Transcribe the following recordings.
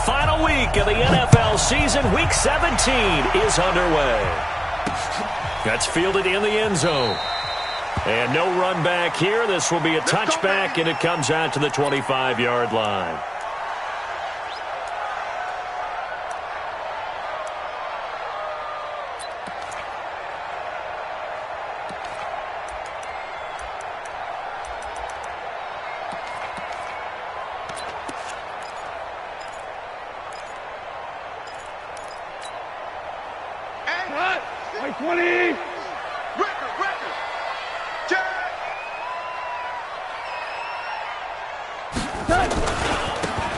final week of the NFL season. Week 17 is underway. That's fielded in the end zone. And no run back here. This will be a touchback, and it comes out to the 25-yard line.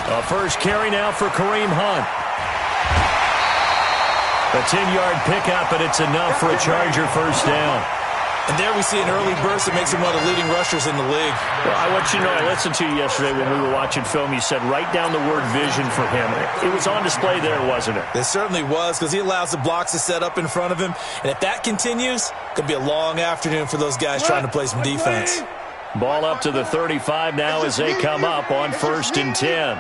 A first carry now for Kareem Hunt. A 10-yard pickup, and it's enough for a Charger first down. And there we see an early burst that makes him one of the leading rushers in the league. Well, I want you to know, I listened to you yesterday when we were watching film. You said write down the word vision for him. It was on display there, wasn't it? It certainly was, because he allows the blocks to set up in front of him. And if that continues, it could be a long afternoon for those guys trying to play some defense. Ball up to the 35 now as they come up on 1st and 10.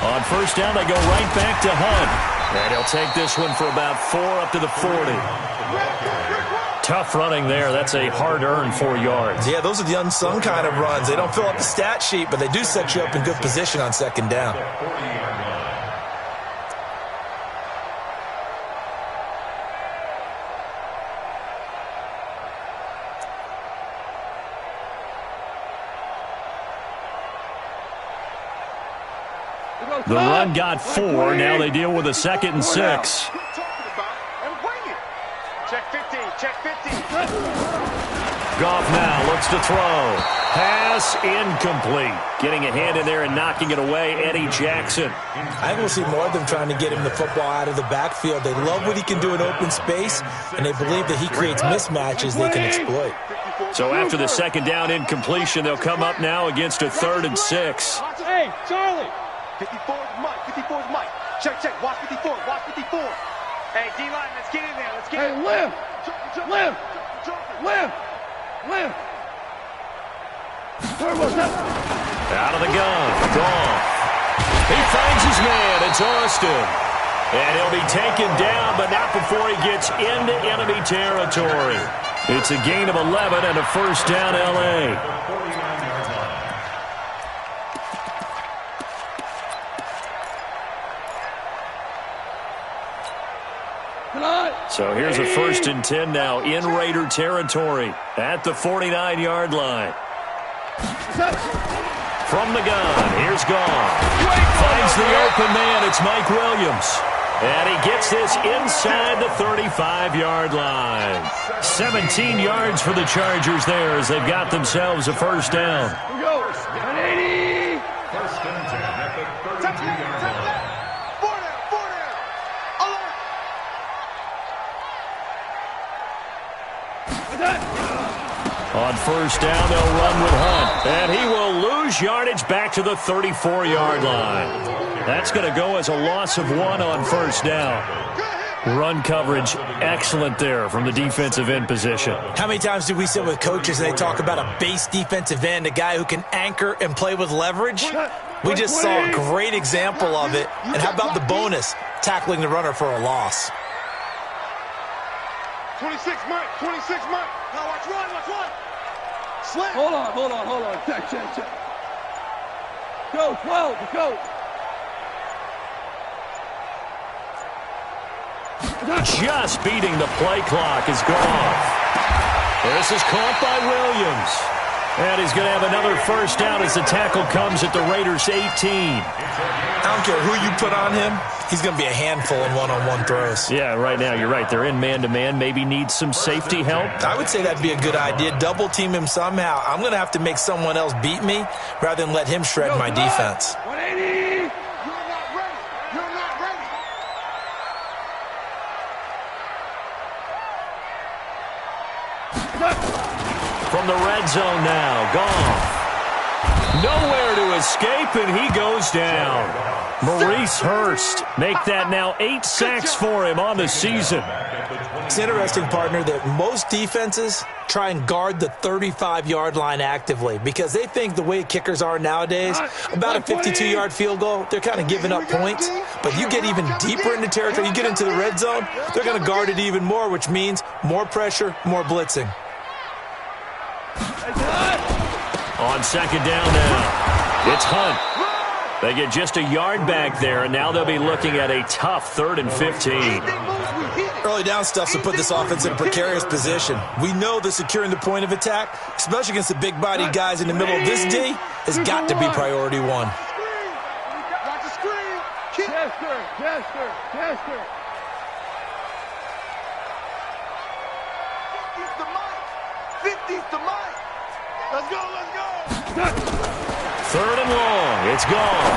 On first down, they go right back to Hunt. And he'll take this one for about 4 up to the 40. Tough running there. That's a hard-earned 4 yards. Yeah, those are the unsung kind of runs. They don't fill up the stat sheet, but they do set you up in good position on second down. The run got 4. Now they deal with a 2nd and 6. Check 15, check 15. Goff now looks to throw. Pass incomplete. Getting a hand in there and knocking it away, Eddie Jackson. I think we'll see more of them trying to get him the football out of the backfield. They love what he can do in open space, and they believe that he creates mismatches they can exploit. So after the 2nd down incompletion, they'll come up now against a 3rd and 6. Hey, Charlie. 54 is Mike. 54 is Mike. Check, check. Watch 54. Watch 54. Hey, D-line, let's get in there. Let's get in. Limb. Limb. Limb. Limb. Out of the gun. Goff. He finds his man. It's Austin. And he'll be taken down, but not before he gets into enemy territory. It's a gain of 11 and a first down, L.A. So here's a 1st and 10 now in Raider territory at the 49-yard line. From the gun, here's Goff. Finds the open man. It's Mike Williams. And he gets this inside the 35-yard line. 17 yards for the Chargers there as they've got themselves a first down. Here we go. 180. First and 10 at the 32-yard line. On first down, they'll run with Hunt. And he will lose yardage back to the 34-yard line. That's going to go as a loss of 1 on first down. Run coverage, excellent there from the defensive end position. How many times do we sit with coaches and they talk about a base defensive end, a guy who can anchor and play with leverage? We just saw a great example of it. And how about the bonus, tackling the runner for a loss? 26, Mike. 26, Mike. Now watch one, watch one. Slip. Hold on. Check. Go, 12, go. Just beating the play clock is Goff. This is caught by Williams. And he's going to have another first down as the tackle comes at the Raiders' 18. I don't care who you put on him. He's going to be a handful in one-on-one throws. Yeah, right now, you're right. They're in man-to-man. Maybe need some safety help. I would say that'd be a good idea. Double team him somehow. I'm going to have to make someone else beat me rather than let him shred my defense. 180. You're not ready. You're not ready. From the red zone now, Goff. Nowhere to escape, and he goes down. Maurice Hurst make that now 8 sacks for him on the season. It's interesting, partner, that most defenses try and guard the 35-yard line actively because they think the way kickers are nowadays, about a 52-yard field goal, they're kind of giving up points. But you get even deeper into territory, you get into the red zone, they're going to guard it even more, which means more pressure, more blitzing. On second down now, it's Hunt. They get just a yard back there, and now they'll be looking at a tough 3rd and 15. Early down stuff to put this offense in a precarious position. We know that securing the point of attack, especially against the big-bodied guys in the middle of this D, has got to be priority one. Chester. 50's the mic. Let's go. 3rd and long. It's gone.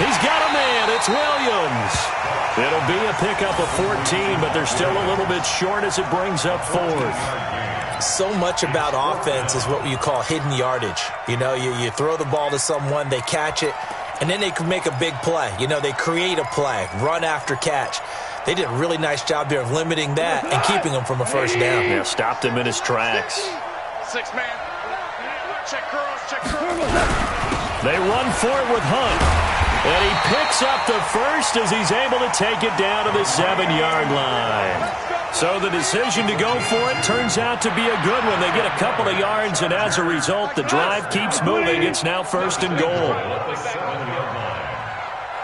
He's got a man. It's Williams. It'll be a pickup of 14, but they're still a little bit short as it brings up 4th. So much about offense is what you call hidden yardage. You know, you throw the ball to someone, they catch it, and then they can make a big play. You know, they create a play, run after catch. They did a really nice job there of limiting that and keeping him from a first down. Yeah, stopped him in his tracks. 6 man. Check curls. They run for it with Hunt. And he picks up the first as he's able to take it down to the 7-yard line. So the decision to go for it turns out to be a good one. They get a couple of yards, and as a result, the drive keeps moving. It's now 1st and goal.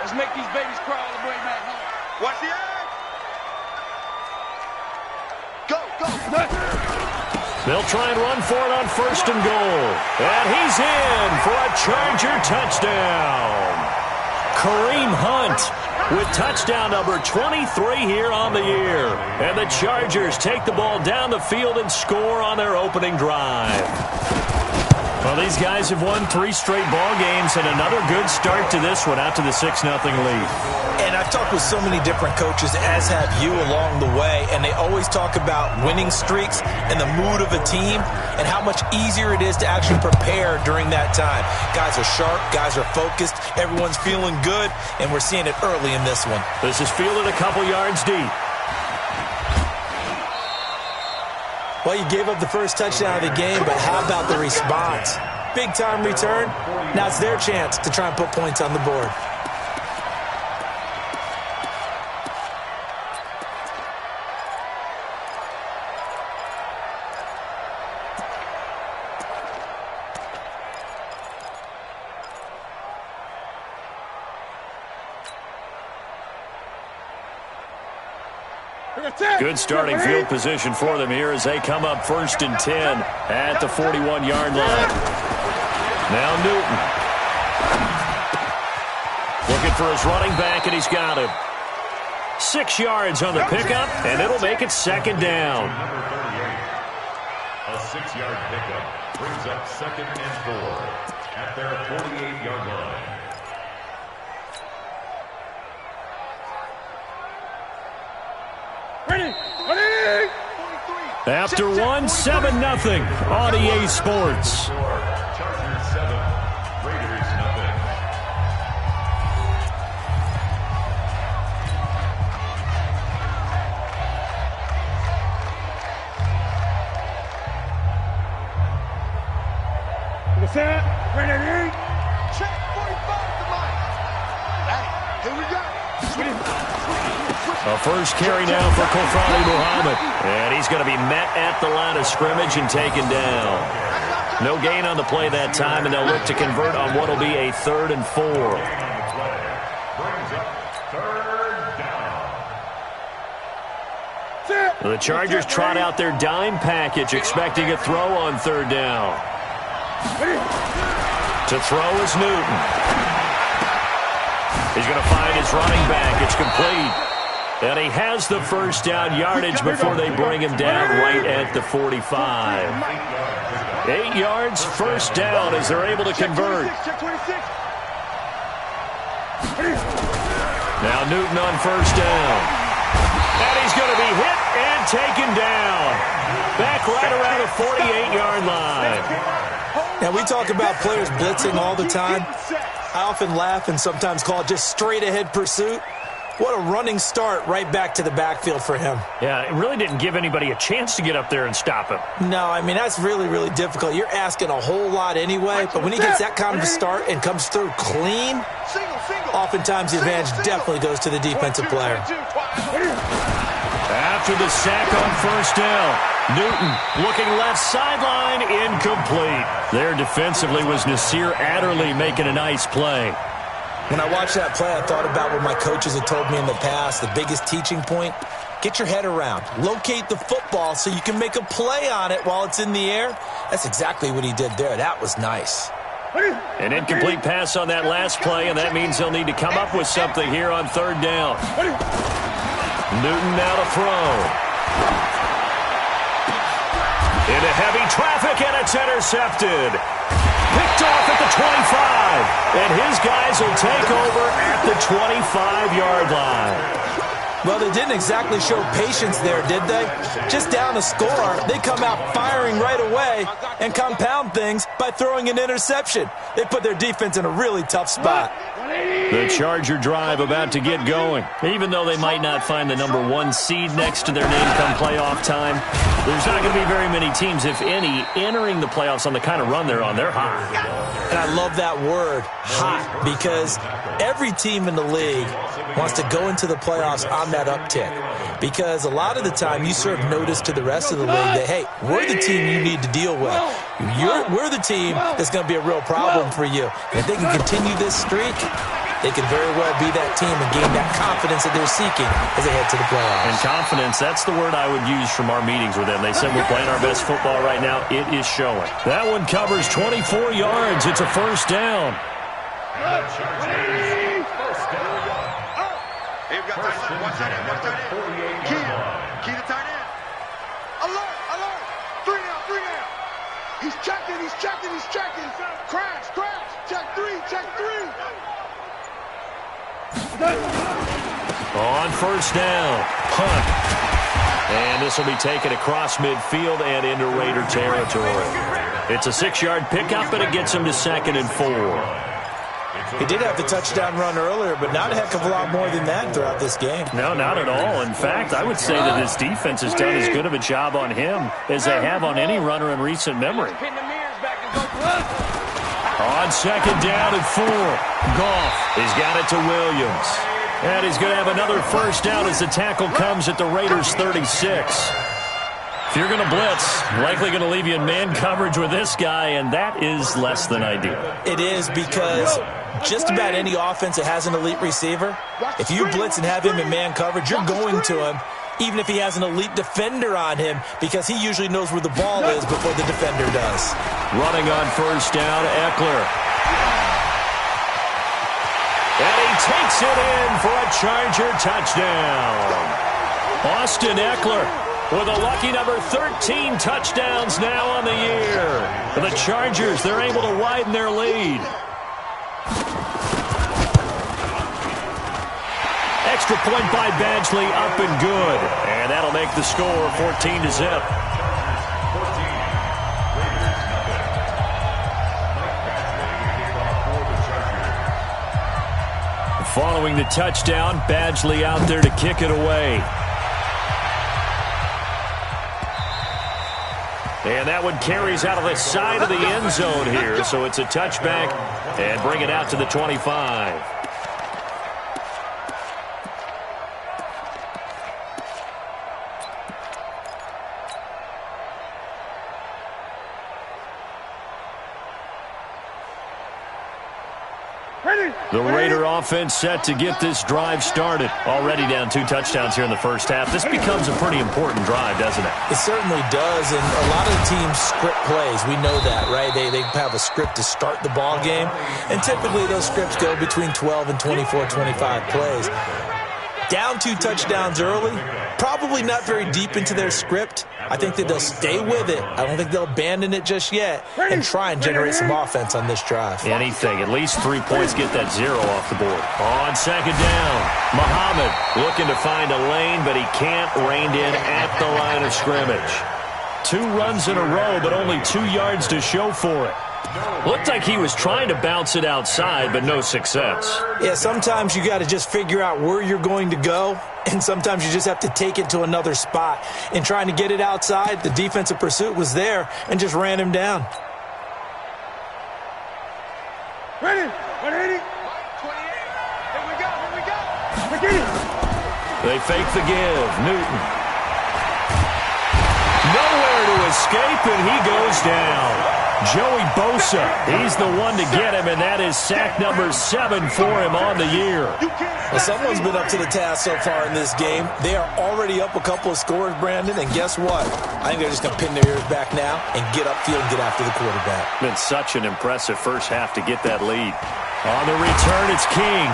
Let's make these babies cry all the way back home. Watch the eye. Go. They'll try and run for it on 1st and goal. And he's in for a Charger touchdown. Kareem Hunt with touchdown number 23 here on the year. And the Chargers take the ball down the field and score on their opening drive. Well, these guys have won 3 straight ball games and another good start to this one out to the 6-0 lead. And I've talked with so many different coaches, as have you along the way, and they always talk about winning streaks and the mood of a team and how much easier it is to actually prepare during that time. Guys are sharp, guys are focused, everyone's feeling good, and we're seeing it early in this one. This is fielded a couple yards deep. Well, you gave up the first touchdown of the game, but how about the response? Big-time return. Now it's their chance to try and put points on the board. Good starting field position for them here as they come up 1st and 10 at the 41-yard line. Now Newton. Looking for his running back, and he's got him. 6 yards on the pickup, and it'll make it 2nd down. A 6-yard pickup brings up 2nd and 4 at their 48-yard line. After one, 7-0 on EA Sports. Chargers 7, Raiders 0. Ready? Check 45 to Mike. Hey, here we go. A first carry now for Kofrani Muhammad. And he's going to be met at the line of scrimmage and taken down. No gain on the play that time, and they'll look to convert on what will be a 3rd and 4. Brings up 3rd down. The Chargers trot out their dime package, expecting a throw on 3rd down. To throw is Newton. He's going to find his running back. It's complete. And he has the first down yardage before they bring him down right at the 45. 8 yards, first down as they're able to convert. Now Newton on first down. And he's going to be hit and taken down. Back right around the 48-yard line. Now, we talk about players blitzing all the time. I often laugh and sometimes call it just straight-ahead pursuit. What a running start right back to the backfield for him. Yeah, it really didn't give anybody a chance to get up there and stop him. No, I mean, that's really, really difficult. You're asking a whole lot anyway, but when he gets that kind of a start and comes through clean, oftentimes the advantage definitely goes to the defensive player. After the sack on first down, Newton looking left sideline, incomplete. There defensively was Nasir Adderley making a nice play. When I watched that play, I thought about what my coaches had told me in the past. The biggest teaching point, get your head around. Locate the football so you can make a play on it while it's in the air. That's exactly what he did there. That was nice. An incomplete pass on that last play, and that means they'll need to come up with something here on third down. Newton now to throw. Into heavy traffic, and it's intercepted. Picked off at the 25, and his guys will take over at the 25-yard line. Well, they didn't exactly show patience there, did they? Just down a score, they come out firing right away and compound things by throwing an interception. They put their defense in a really tough spot. The Charger drive about to get going. Even though they might not find the number 1 seed next to their name come playoff time, there's not going to be very many teams, if any, entering the playoffs on the kind of run they're on. They're hot. And I love that word, hot, because every team in the league wants to go into the playoffs on that uptick. Because a lot of the time you serve notice to the rest of the league that, hey, we're the team you need to deal with. We're the team that's going to be a real problem for you. And if they can continue this streak, they can very well be that team and gain that confidence that they're seeking as they head to the playoffs. And confidence, that's the word I would use from our meetings with them. They said we're playing our best football right now. It is showing. That one covers 24 yards. It's a first down. Watch tight end, watch tight end. Key to tight end. Alert, alert. 3 down. He's checking. Crash. Check 3. On first down, punt. And this will be taken across midfield and into Raider territory. It's a 6-yard pickup, and it gets him to 2nd and 4. He did have the touchdown run earlier, but not a heck of a lot more than that throughout this game. No, not at all. In fact, I would say that his defense has done as good of a job on him as they have on any runner in recent memory. On 2nd down and 4, Goff has got it to Williams. And he's going to have another first down as the tackle comes at the Raiders' 36. If you're going to blitz, likely going to leave you in man coverage with this guy, and that is less than ideal. It is, because just about any offense that has an elite receiver, if you blitz and have him in man coverage, you're going to him, even if he has an elite defender on him, because he usually knows where the ball is before the defender does. Running on first down, Eckler. And he takes it in for a Charger touchdown. Austin Eckler with a lucky number 13 touchdowns now on the year. For the Chargers, they're able to widen their lead. Extra point by Badgley, up and good. And that'll make the score 14-0. Following the touchdown, Badgley out there to kick it away. And that one carries out of the side of the end zone here, so it's a touchback and bring it out to the 25. The Raider offense set to get this drive started. Already down 2 touchdowns here in the first half. This becomes a pretty important drive, doesn't it? It certainly does, and a lot of the teams script plays. We know that, right? They have a script to start the ball game, and typically those scripts go between 12 and 24, 25 plays. Down 2 touchdowns early, probably not very deep into their script. I think that they'll stay with it. I don't think they'll abandon it just yet and try and generate some offense on this drive. Anything. At least 3 points get that 0 off the board. On 2nd down, Muhammad looking to find a lane, but he can't. Reined in at the line of scrimmage. 2 runs in a row, but only 2 yards to show for it. Looked like he was trying to bounce it outside, but no success. Yeah, sometimes you got to just figure out where you're going to go, and sometimes you just have to take it to another spot. In trying to get it outside, the defensive pursuit was there and just ran him down. Ready? 180. 28. Here we go. They fake the give. Newton. Nowhere to escape, and he goes down. Joey Bosa, he's the one to get him, and that is sack number 7 for him on the year. Well, someone's been up to the task so far in this game. They are already up a couple of scores, Brandon, and guess what? I think they're just going to pin their ears back now and get upfield and get after the quarterback. Been such an impressive first half to get that lead. On the return, it's King.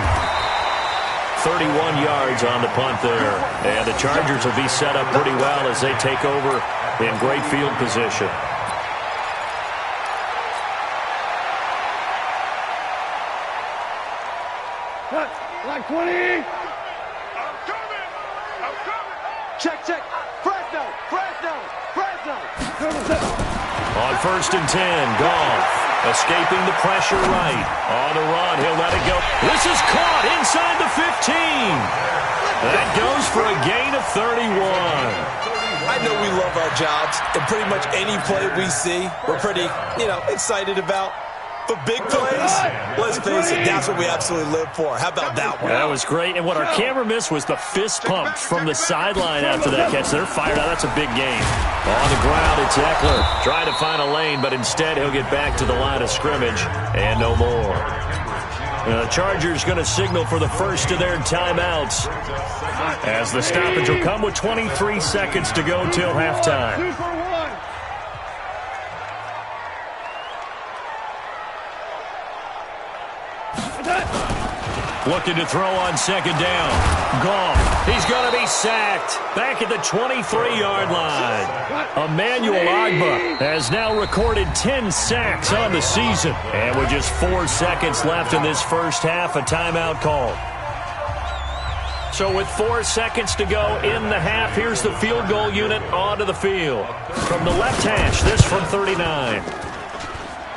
31 yards on the punt there. And the Chargers will be set up pretty well as they take over in great field position. Like 20. I'm coming. Check. Fresno. On 1st and 10, Goff escaping the pressure right. On the run, he'll let it go. This is caught inside the 15. That goes for a gain of 31. I know we love our jobs, and pretty much any play we see, we're pretty, excited about. But big plays, let's face it, that's what we absolutely live for. How about that one? That was great, and what our camera missed was the fist pump from the sideline after that catch. They're fired out. That's a big game. On the ground, it's Eckler trying to find a lane, but instead he'll get back to the line of scrimmage and no more. The Chargers going to signal for the first of their timeouts as the stoppage will come with 23 seconds to go till halftime. 2 for 1. Looking to throw on second down. Goff. He's going to be sacked. Back at the 23-yard line. Emmanuel Ogbah has now recorded 10 sacks on the season. And with just 4 seconds left in this first half, a timeout call. So with 4 seconds to go in the half, here's the field goal unit onto the field. From the left hash, this from 39.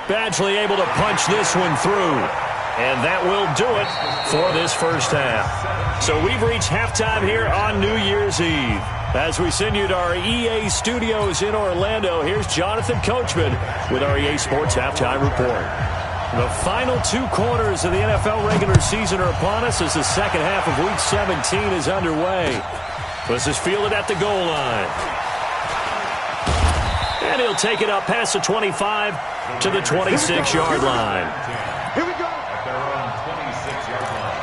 Badgley able to punch this one through. And that will do it for this first half. So we've reached halftime here on New Year's Eve. As we send you to our EA studios in Orlando, here's Jonathan Coachman with our EA Sports Halftime Report. The final 2 quarters of the NFL regular season are upon us as the second half of Week 17 is underway. This is fielded at the goal line. And he'll take it up past the 25 to the 26-yard line. Here we go. At their own 26-yard line.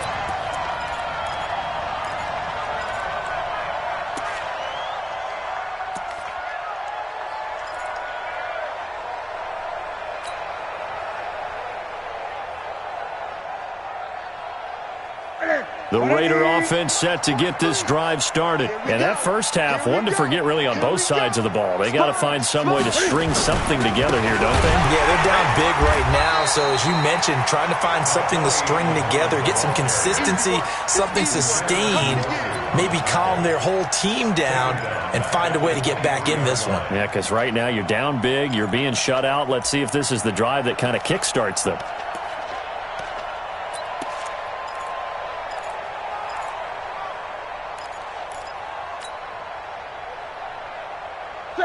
The Raider offense set to get this drive started. And that first half, one to forget really on both sides of the ball. They got to find some way to string something together here, don't they? Yeah, they're down big right now. So as you mentioned, trying to find something to string together, get some consistency, something sustained, maybe calm their whole team down and find a way to get back in this one. Yeah, because right now you're down big, you're being shut out. Let's see if this is the drive that kind of kickstarts them.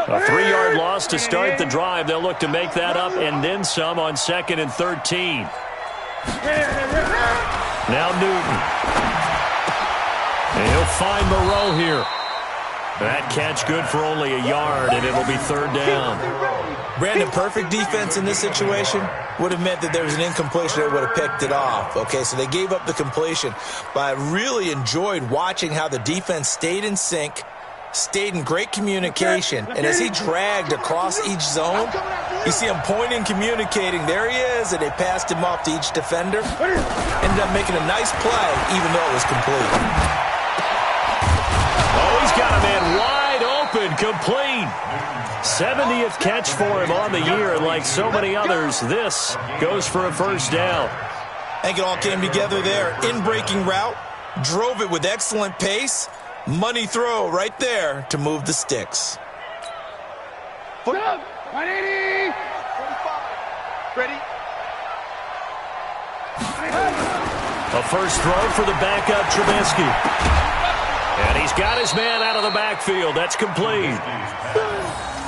A 3-yard loss to start the drive. They'll look to make that up and then some on 2nd and 13. Now Newton. And he'll find Moreau here. That catch good for only a yard, and it'll be 3rd down. Brandon, perfect defense in this situation would have meant that there was an incompletion that would have picked it off. Okay, so they gave up the completion. But I really enjoyed watching how the defense stayed in sync, stayed in great communication, and as he dragged across each zone, you see him pointing, communicating. There he is, and they passed him off to each defender. Ended up making a nice play, even though it was complete. Oh, he's got a man wide open, complete. 70th catch for him on the year, and like so many others, this goes for a first down. I think it all came together there. In-breaking route, drove it with excellent pace. Money throw right there to move the sticks. 180. Ready? A first throw for the backup Trubisky. And he's got his man out of the backfield. That's complete.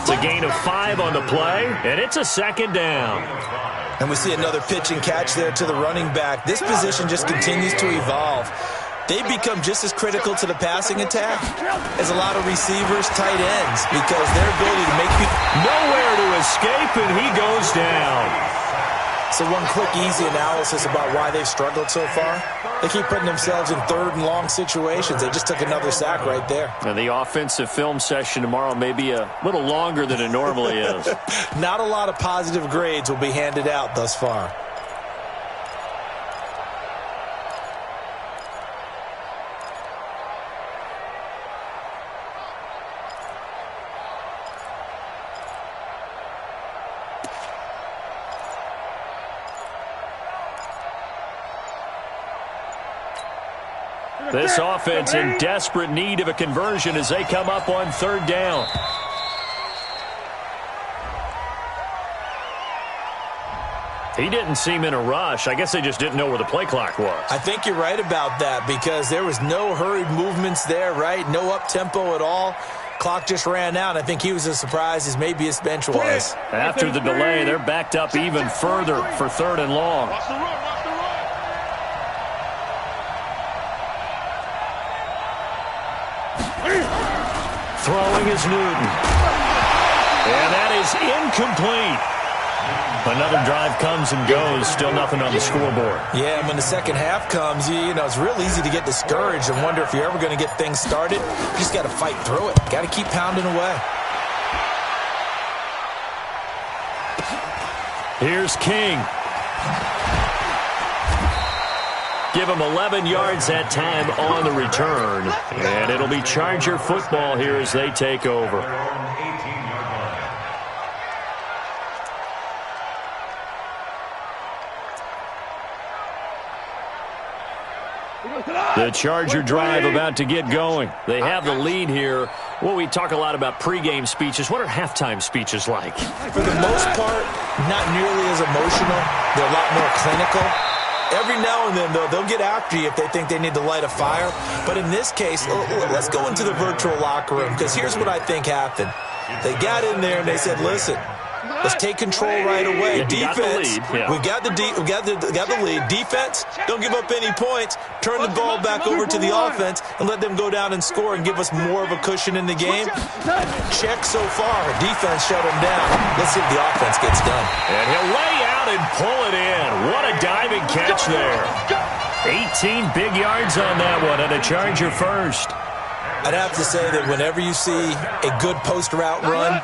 It's a gain of 5 on the play, and it's a second down. And we see another pitch and catch there to the running back. This position just continues to evolve. They become just as critical to the passing attack as a lot of receivers, tight ends, because their ability to make people... Nowhere to escape, and he goes down. So one quick, easy analysis about why they've struggled so far. They keep putting themselves in third and long situations. They just took another sack right there. And the offensive film session tomorrow may be a little longer than it normally is. Not a lot of positive grades will be handed out thus far. This offense in desperate need of a conversion as they come up on third down. He didn't seem in a rush. I guess they just didn't know where the play clock was. I think you're right about that because there was no hurried movements there, right? No up-tempo at all. Clock just ran out. I think he was as surprised as maybe his bench was. After the delay, they're backed up even further for third and long. Watch the run, watch the run. Throwing is Newton. And that is incomplete. Another drive comes and goes. Still nothing on the scoreboard. Yeah, and when the second half comes, you know, it's real easy to get discouraged and wonder if you're ever going to get things started. You just got to fight through it. Got to keep pounding away. Here's King. Give him 11 yards that time on the return. And it'll be Charger football here as they take over. The Charger drive about to get going. They have the lead here. Well, we talk a lot about pregame speeches. What are halftime speeches like? For the most part, not nearly as emotional. They're a lot more clinical. Every now and then, though, they'll get after you if they think they need to light a fire. But in this case, let's go into the virtual locker room, because here's what I think happened. They got in there and they said, listen, let's take control right away. Defense, we got the lead. Defense, don't give up any points. Turn the ball back over to the offense and let them go down and score and give us more of a cushion in the game. Check so far. Defense shut them down. Let's see if the offense gets done. And he'll lay out and pull it in. What a diving catch there. 18 big yards on that one, and a Charger first. I'd have to say that whenever you see a good post route run,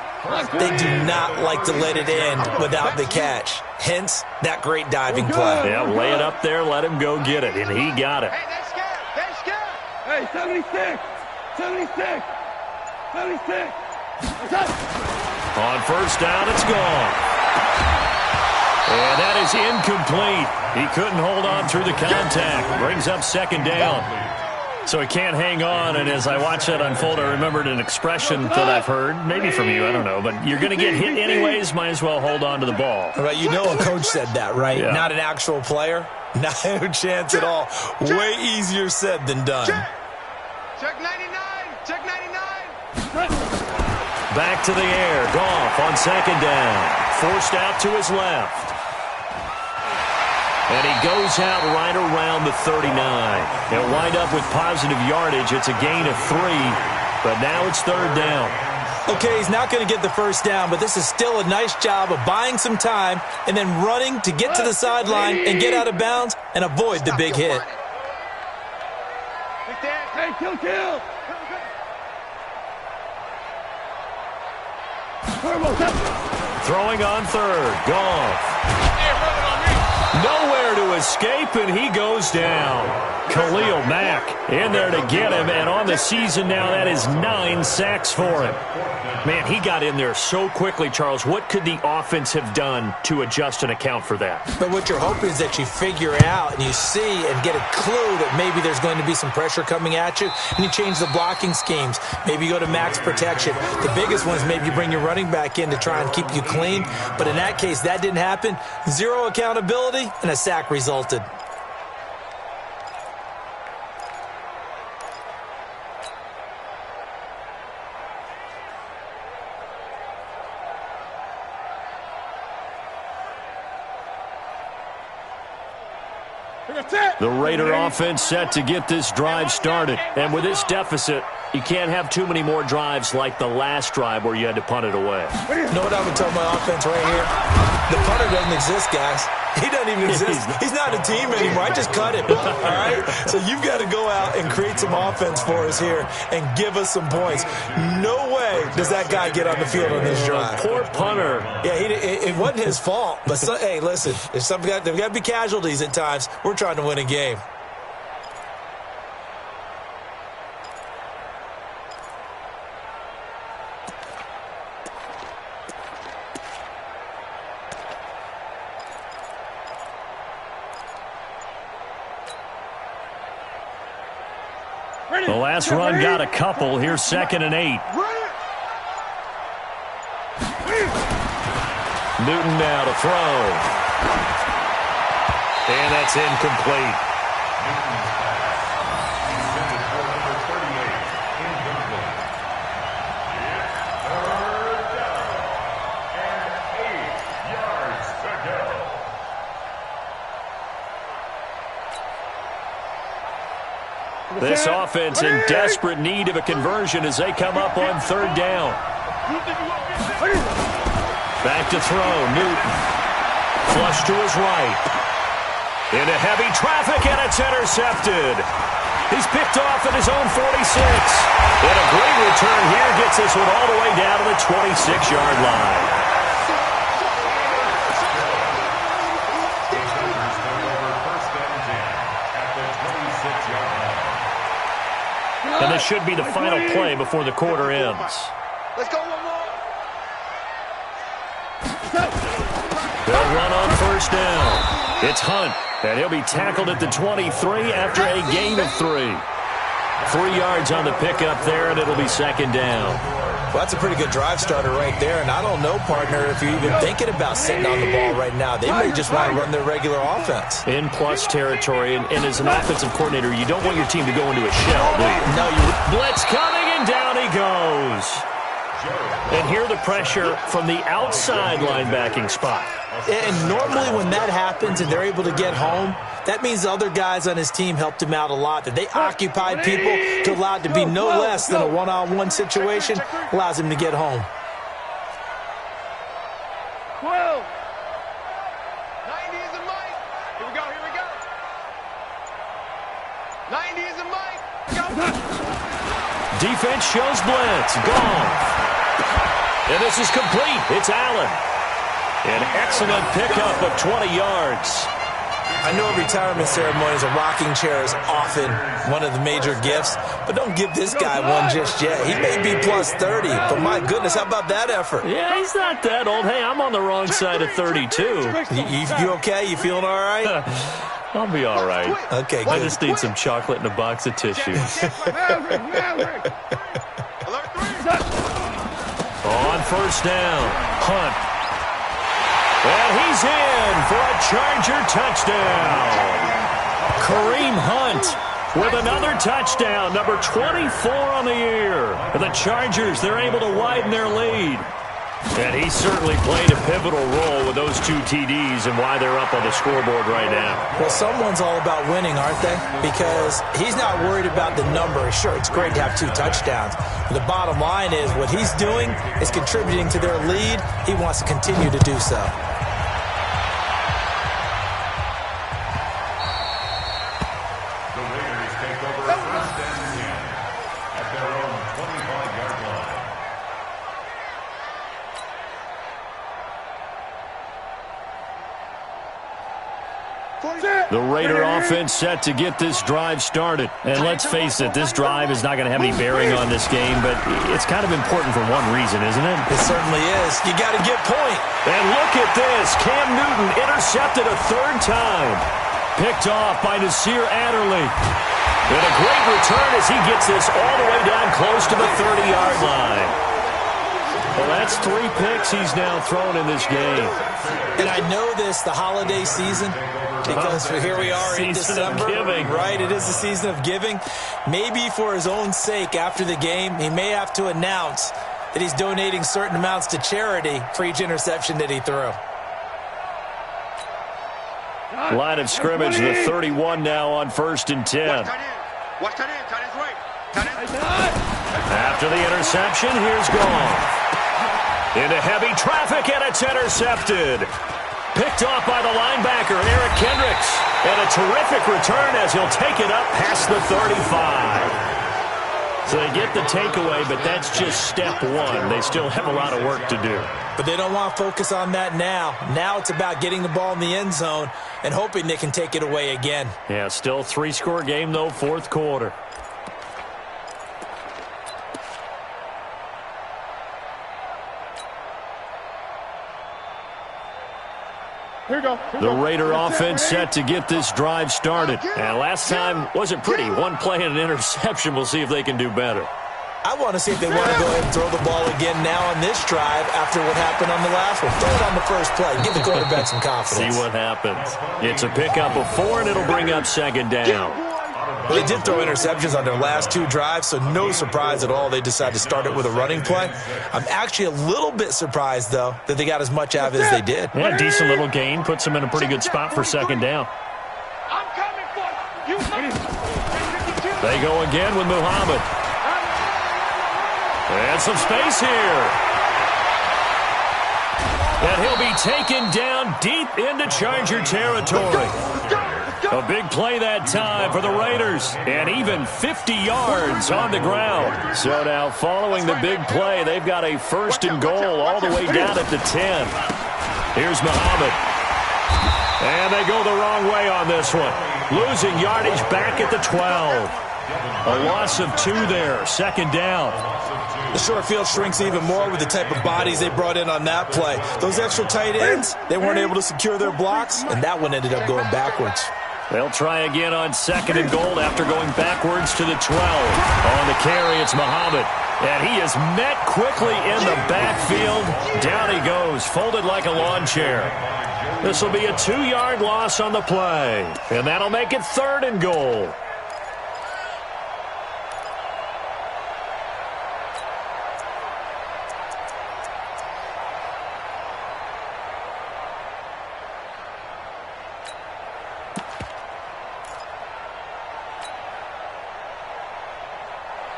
they do not like to let it end without the catch. Hence, that great diving play. Yeah, lay it up there, let him go get it, and he got it. Hey, they're scared. They're scared. Hey, 76. 76. 76. On first down, it's gone. And that is incomplete. He couldn't hold on through the contact. Brings up second down. So he can't hang on, and as I watch that unfold, I remembered an expression that I've heard, maybe from you, I don't know, but you're going to get hit anyways, might as well hold on to the ball. Right, you know a coach said that, right? Yeah. Not an actual player. Not a chance at all. Way easier said than done. Check 99. Check 99. Back to the air. Goff on second down. Forced out to his left. And he goes out right around the 39. He'll wind up with positive yardage. It's a gain of 3, but now it's third down. Okay, he's not going to get the first down, but this is still a nice job of buying some time and then running to get to the sideline and get out of bounds and avoid the big hit. Hey, kill. Throwing on third. Goff. Nowhere to escape, and he goes down. Khalil Mack in there to get him, and on the season now, that is 9 sacks for him. Man, he got in there so quickly, Charles. What could the offense have done to adjust and account for that? But what you're hoping is that you figure out and you see and get a clue that maybe there's going to be some pressure coming at you, and you change the blocking schemes. Maybe you go to max protection. The biggest one is maybe you bring your running back in to try and keep you clean. But in that case, that didn't happen. Zero accountability, and a sack resulted. The Raider offense set to get this drive started. And with this deficit, you can't have too many more drives like the last drive where you had to punt it away. You know what I would tell my offense right here? The punter doesn't exist, guys. He doesn't even exist. He's not a team anymore. I just cut him, all right? So you've got to go out and create some offense for us here and give us some points. No way does that guy get on the field on this drive. Poor punter. Yeah, it wasn't his fault. But, hey, listen, there's got to be casualties at times. We're trying to win a game. The last run got a couple. Here's 2nd and 8. Newton now to throw. And that's incomplete. This offense in desperate need of a conversion as they come up on 3rd down. Back to throw, Newton. Flush to his right. Into heavy traffic, and it's intercepted. He's picked off at his own 46. And a great return here gets this one all the way down to the 26-yard line. And this should be the final play before the quarter ends. Let's go one more. They'll run on 1st down. It's Hunt, and he'll be tackled at the 23 after a gain of 3. 3 yards on the pickup there, and it'll be 2nd down. Well, that's a pretty good drive starter right there. And I don't know, partner, if you're even thinking about sitting on the ball right now. They may just want to run their regular offense. In plus territory, and as an offensive coordinator, you don't want your team to go into a shell, do you? No, you... Blitz coming, and down he goes. And here the pressure from the outside linebacking spot. And normally when that happens and they're able to get home, that means the other guys on his team helped him out a lot. That they occupied people to allow it to be no less than a one-on-one situation, allows him to get home. 12. 90 is a mic. Here we go, here we go. 90 is a mic. Go. Defense shows blitz. Gone. And this is complete. It's Allen. An excellent pickup of 20 yards. I know a retirement ceremony is a rocking chair is often one of the major gifts, but don't give this guy one just yet. He may be plus 30, but my goodness, how about that effort? Yeah, he's not that old. Hey, I'm on the wrong side of 32. You okay? You feeling all right? I'll be all right. Okay, good. I just need some chocolate and a box of tissues. On 1st down, Hunt. And he's in for a Charger touchdown. Kareem Hunt with another touchdown, number 24 on the year. And the Chargers, they're able to widen their lead. And he certainly played a pivotal role with those 2 TDs and why they're up on the scoreboard right now. Well, someone's all about winning, aren't they? Because he's not worried about the number. Sure, it's great to have 2 touchdowns. But the bottom line is what he's doing is contributing to their lead. He wants to continue to do so. The Raider offense set to get this drive started. And let's face it, this drive is not going to have any bearing on this game, but it's kind of important for one reason, isn't it? It certainly is. You got to get point. And look at this. Cam Newton intercepted a third time. Picked off by Nasir Adderley. And a great return as he gets this all the way down close to the 30-yard line. Well, that's 3 picks he's now thrown in this game. And I know this, the holiday season, because here we are in December. Season of giving. Right, it is the season of giving. Maybe for his own sake after the game, he may have to announce that he's donating certain amounts to charity for each interception that he threw. Line of scrimmage, the 31 now on 1st and 10. Watch that in. Tight end's right. Tight end's After the interception, here's Goff. Into heavy traffic, and it's intercepted. Picked off by the linebacker, Eric Kendricks. And a terrific return as he'll take it up past the 35. So they get the takeaway, but that's just step one. They still have a lot of work to do. But they don't want to focus on that now. Now it's about getting the ball in the end zone and hoping they can take it away again. Yeah, still 3-score game, though, 4th quarter. Here we go. The Raider offense set to get this drive started. And last time wasn't pretty. One play and an interception. We'll see if they can do better. I want to see if they want to go ahead and throw the ball again now on this drive after what happened on the last one. Throw it on the first play. Give the quarterback some confidence. See what happens. It's a pickup of 4, and it'll bring up 2nd down. Well, they did throw interceptions on their last 2 drives, so no surprise at all they decided to start it with a running play. I'm actually a little bit surprised, though, that they got as much out of it as they did. Yeah, decent little gain. Puts them in a pretty good spot for 2nd down. I'm coming for you. They go again with Muhammad. And some space here. And he'll be taken down deep into Charger territory. A big play that time for the Raiders. And even 50 yards on the ground. So now following the big play, they've got a 1st and goal all the way down at the 10. Here's Muhammad. And they go the wrong way on this one. Losing yardage back at the 12. A loss of 2 there. 2nd down. The short field shrinks even more with the type of bodies they brought in on that play. Those extra tight ends, they weren't able to secure their blocks, and that one ended up going backwards. They'll try again on 2nd and goal after going backwards to the 12. On the carry, it's Muhammad. And he is met quickly in the backfield. Down he goes, folded like a lawn chair. This will be a 2-yard loss on the play. And that'll make it 3rd and goal.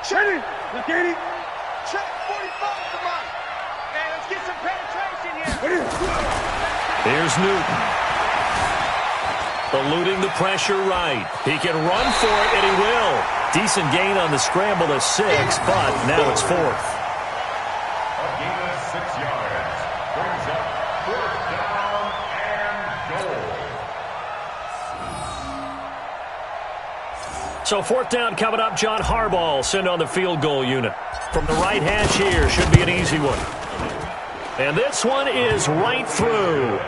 Shetty, look at it. Check 45, come on. Hey, let's get some penetration here. Here's Newton. Eluding the pressure right. He can run for it, and he will. Decent gain on the scramble to 6, but now it's 4th. A gain of 6 yards. Brings up 4th down and goal. So 4th down coming up. John Harbaugh sent on the field goal unit. From the right hash here, should be an easy one. And this one is right through.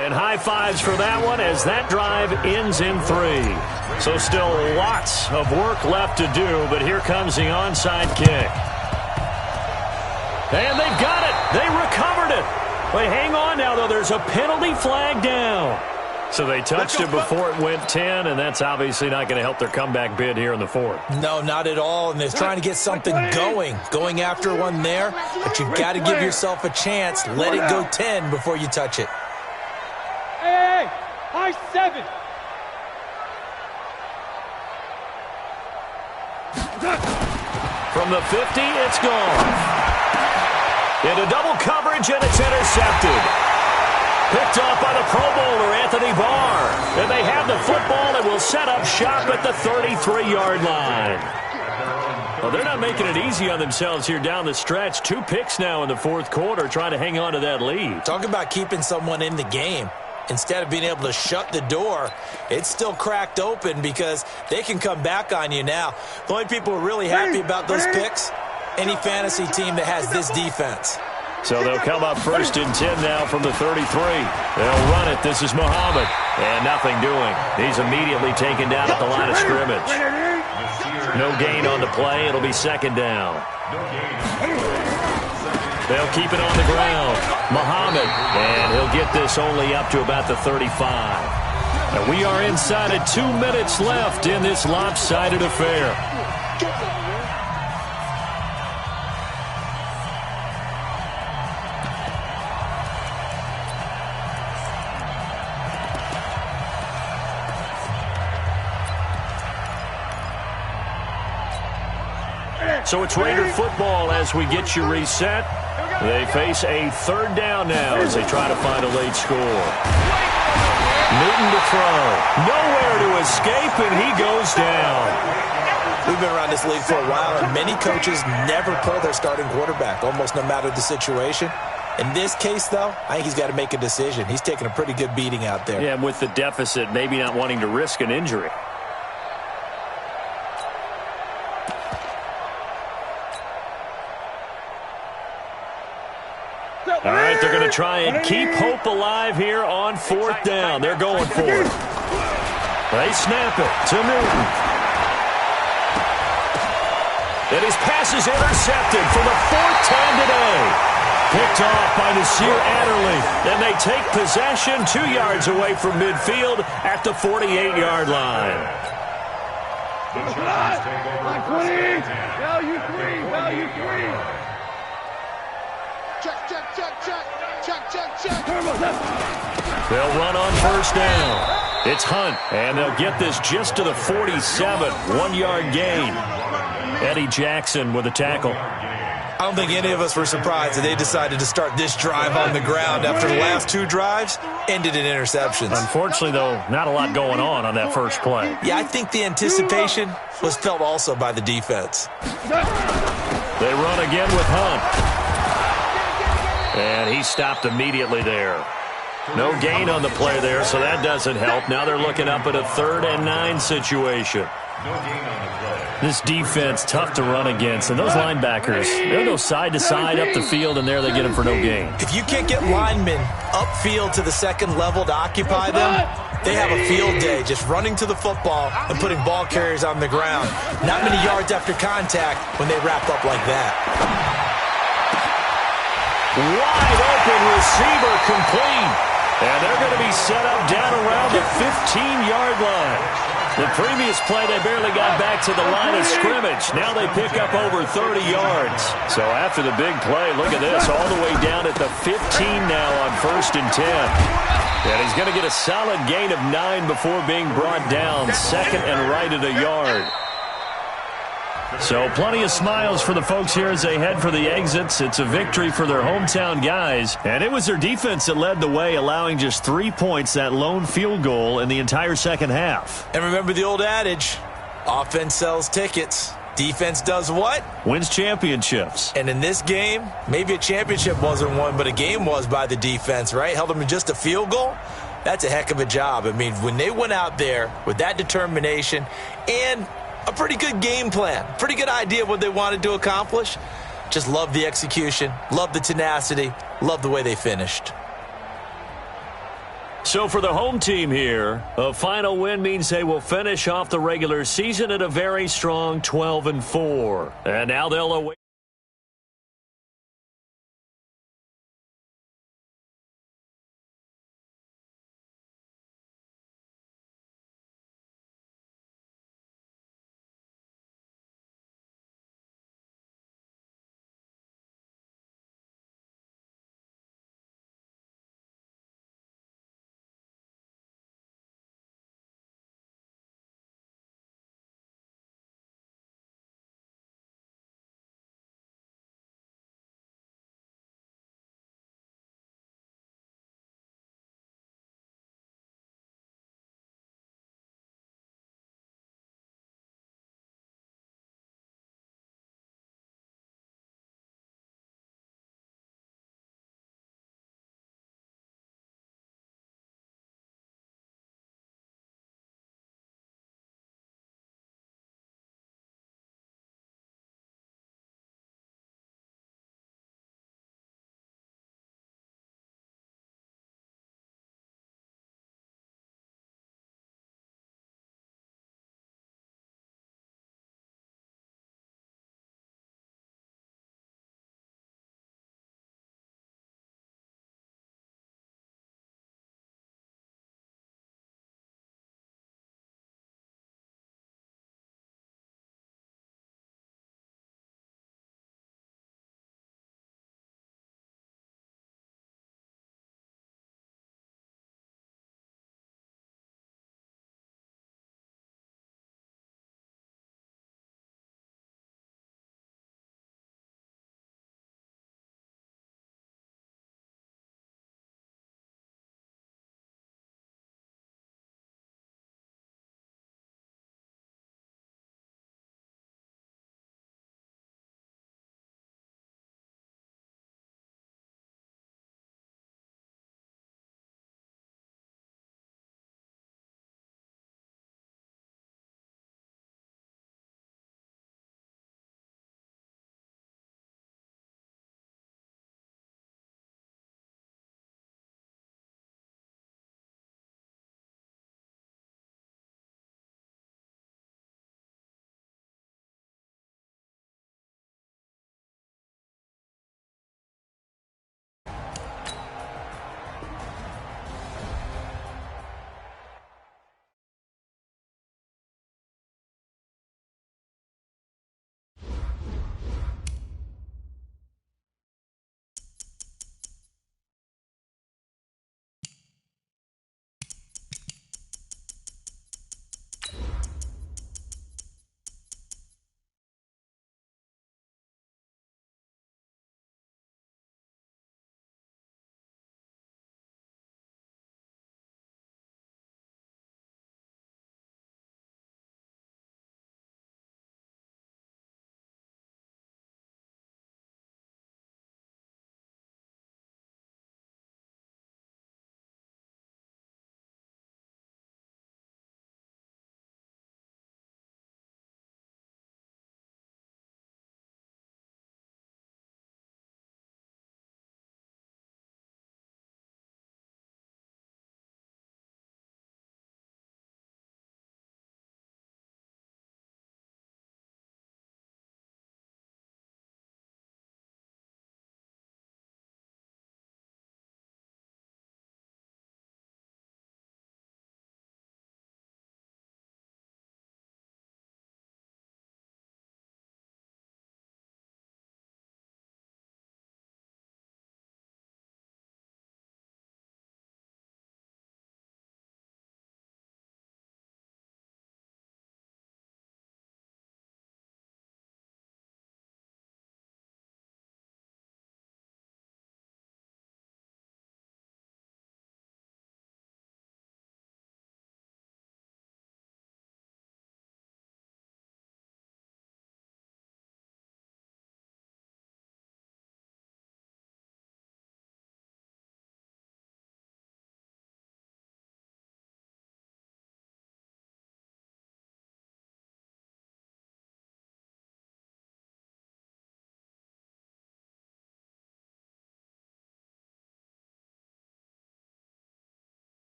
And high fives for that one as that drive ends in 3. So still lots of work left to do, but here comes the onside kick. And they've got it. They recovered it. But hang on now, though. There's a penalty flag down. So they touched it before it went 10, and that's obviously not going to help their comeback bid here in the 4th. No, not at all, and they're trying to get something going after one there, but you've got to give yourself a chance. Let it go 10 before you touch it. Hey, high 7. From the 50, it's gone. Into double coverage, and it's intercepted. Picked off by the Pro Bowler, Anthony Barr. And they have the football and will set up shop at the 33-yard line. Well, they're not making it easy on themselves here down the stretch. 2 picks now in the 4th quarter, trying to hang on to that lead. Talk about keeping someone in the game. instead of being able to shut the door, it's still cracked open because they can come back on you now. The only people who are really happy about those picks, any fantasy team that has this defense. So they'll come up 1st and 10 now from the 33. They'll run it. This is Muhammad. And nothing doing. He's immediately taken down at the line of scrimmage. No gain on the play. It'll be 2nd down. They'll keep it on the ground. Muhammad. And he'll get this only up to about the 35. And we are inside of 2 minutes left in this lopsided affair. So it's Raider football as we get you reset. They face a 3rd down now as they try to find a late score. Newton to throw. Nowhere to escape, and he goes down. We've been around this league for a while, and many coaches never pull their starting quarterback, almost no matter the situation. In this case, though, I think he's got to make a decision. He's taking a pretty good beating out there. Yeah, and with the deficit, maybe not wanting to risk an injury. All right, they're going to try and keep hope alive here on 4th down. They're going for it. They snap it to Newton. And his pass is intercepted for the 4th time today. Picked off by Nasir Adderley. And they take possession 2 yards away from midfield at the 48-yard line. Value 3, value 3. They'll run on 1st down. It's Hunt, and they'll get this just to the 47, 1-yard gain. Eddie Jackson with a tackle. I don't think any of us were surprised that they decided to start this drive on the ground after the last 2 drives ended in interceptions. Unfortunately, though, not a lot going on that first play. Yeah, I think the anticipation was felt also by the defense. They run again with Hunt. And he stopped immediately there. No gain on the play there, so that doesn't help. Now they're looking up at a 3rd and 9 situation. This defense, tough to run against. And those linebackers, they'll go side to side up the field, and there they get them for no gain. If you can't get linemen upfield to the 2nd level to occupy them, they have a field day just running to the football and putting ball carriers on the ground. Not many yards after contact when they wrap up like that. Wide open receiver complete. And they're going to be set up down around the 15-yard line. The previous play, they barely got back to the line of scrimmage. Now they pick up over 30 yards. So after the big play, look at this, all the way down at the 15 now on 1st and 10. And he's going to get a solid gain of 9 before being brought down, 2nd and right at a yard. So plenty of smiles for the folks here as they head for the exits. It's a victory for their hometown guys. And it was their defense that led the way, allowing just 3 points, that lone field goal in the entire second half. And remember the old adage, offense sells tickets. Defense does what? Wins championships. And in this game, maybe a championship wasn't won, but a game was by the defense, right? Held them to just a field goal. That's a heck of a job. I mean, when they went out there with that determination and a pretty good game plan, pretty good idea of what they wanted to accomplish. Just love the execution, love the tenacity, love the way they finished. So for the home team here, a final win means they will finish off the regular season at a very strong 12-4. And now they'll await.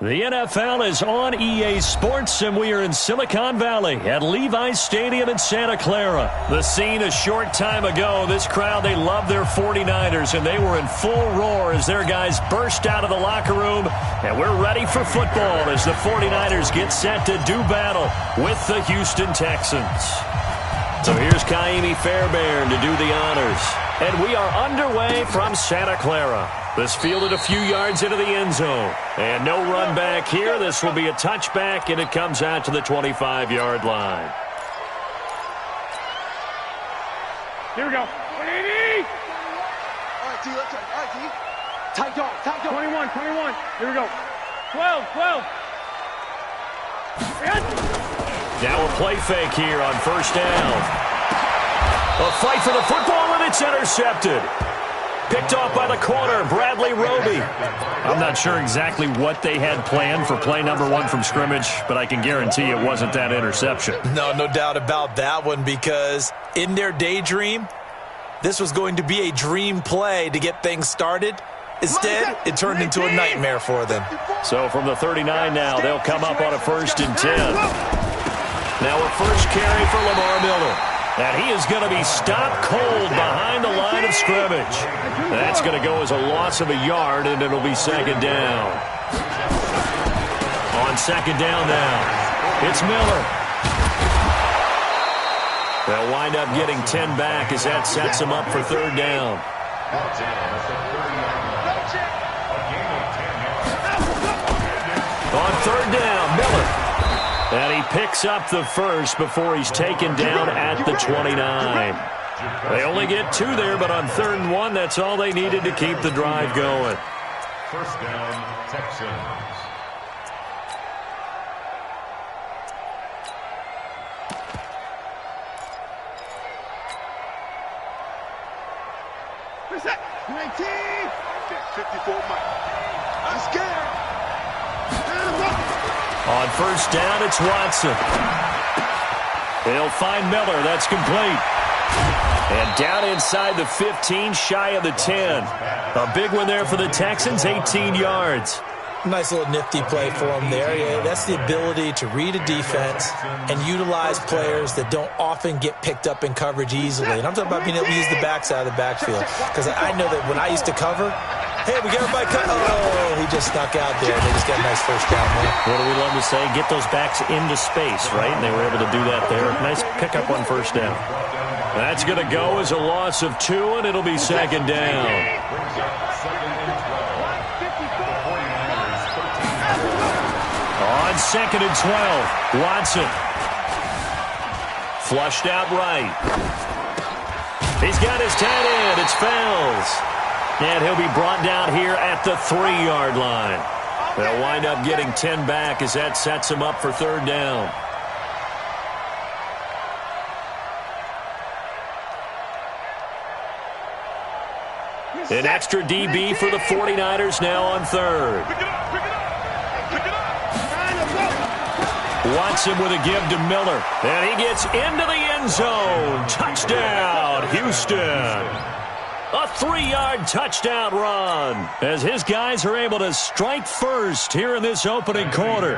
The NFL is on EA Sports, and we are in Silicon Valley at Levi's Stadium in Santa Clara. The scene a short time ago, this crowd, they love their 49ers, and they were in full roar as their guys burst out of the locker room. And we're ready for football as the 49ers get set to do battle with the Houston Texans. So here's Kaimi Fairbairn to do the honors. And we are underway from Santa Clara. This fielded a few yards into the end zone. And no run back here. This will be a touchback, and it comes out to the 25-yard line. Here we go. 180. All right, T, let's go. All right, T. Tight dog, tight dog. 21. Here we go. 12. Now a play fake here on first down. A fight for the football, and it's intercepted. Picked off by the corner, Bradley Roby. I'm not sure exactly what they had planned for play number 1 from scrimmage, but I can guarantee it wasn't that interception. No doubt about that one, because in their daydream, this was going to be a dream play to get things started. Instead, it turned into a nightmare for them. So from the 39 now, they'll come up on a 1st and 10. Now a first carry for Lamar Miller. And he is going to be stopped cold behind the line of scrimmage. That's going to go as a loss of a yard, and it'll be second down. On second down now, it's Miller. They'll wind up getting 10 back as that sets them up for third down. On third down, Miller. And he picks up the first before he's taken down at the 29. They only get 2 there, but on 3rd and 1, that's all they needed to keep the drive going. First down, Texans. Where's that? 19. 54 Mike. I'm scared. On first down, it's Watson. They'll find Miller. That's complete. And down inside the 15, shy of the 10. A big one there for the Texans, 18 yards. Nice little nifty play for him there. Yeah, that's the ability to read a defense and utilize players that don't often get picked up in coverage easily. And I'm talking about being able to use the backside of the backfield. Because I know that when I used to cover, hey, we got everybody cut. Oh, he just snuck out there. They just got a nice first down there. What do we love to say? Get those backs into space, right? And they were able to do that there. Nice pickup on first down. That's going to go as a loss of 2, and it'll be second down. On second and 12, Watson. Flushed out right. He's got his tight end. It's Fells. And he'll be brought down here at the 3-yard line. They'll wind up getting 10 back as that sets them up for third down. An extra DB for the 49ers now on third. Watson with a give to Miller. And he gets into the end zone. Touchdown, Houston. A 3-yard touchdown run as his guys are able to strike first here in this opening quarter.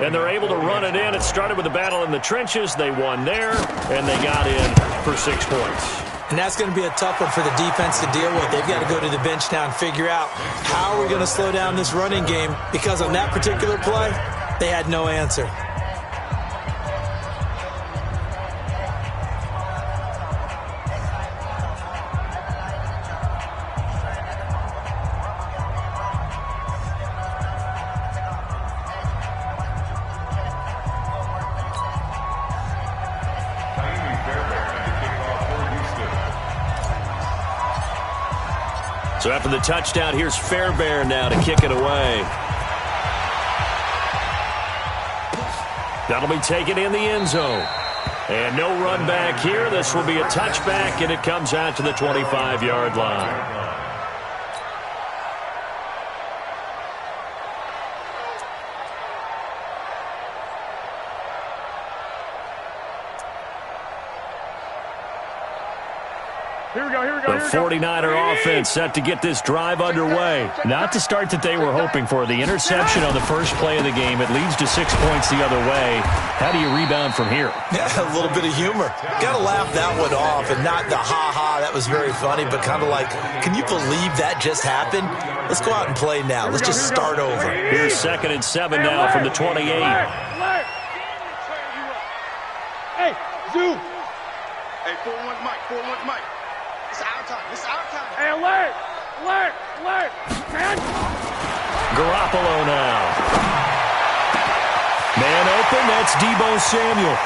And they're able to run it in. It started with a battle in the trenches. They won there, and they got in for 6 points. And that's going to be a tough one for the defense to deal with. They've got to go to the bench now and figure out how are we going to slow down this running game, because on that particular play, they had no answer. So after the touchdown, here's Fairbairn now to kick it away. That'll be taken in the end zone. And no run back here. This will be a touchback, and it comes out to the 25-yard line. Here we go. The 49er offense set to get this drive underway. Not the start that they were hoping for. The interception on the first play of the game, it leads to 6 points the other way. How do you rebound from here? Yeah, a little bit of humor. Got to laugh that one off, and not the ha-ha, that was very funny, but kind of like, can you believe that just happened? Let's go out and play now. Let's just start over. Here's 2nd and 7 now from the 28. Hey, Zoo. Hey, 4-1 Mike, 4-1 Mike. It's our time, it's our time. Hey, alert, alert, alert. Man. Garoppolo now. Man open, that's Deebo Samuel.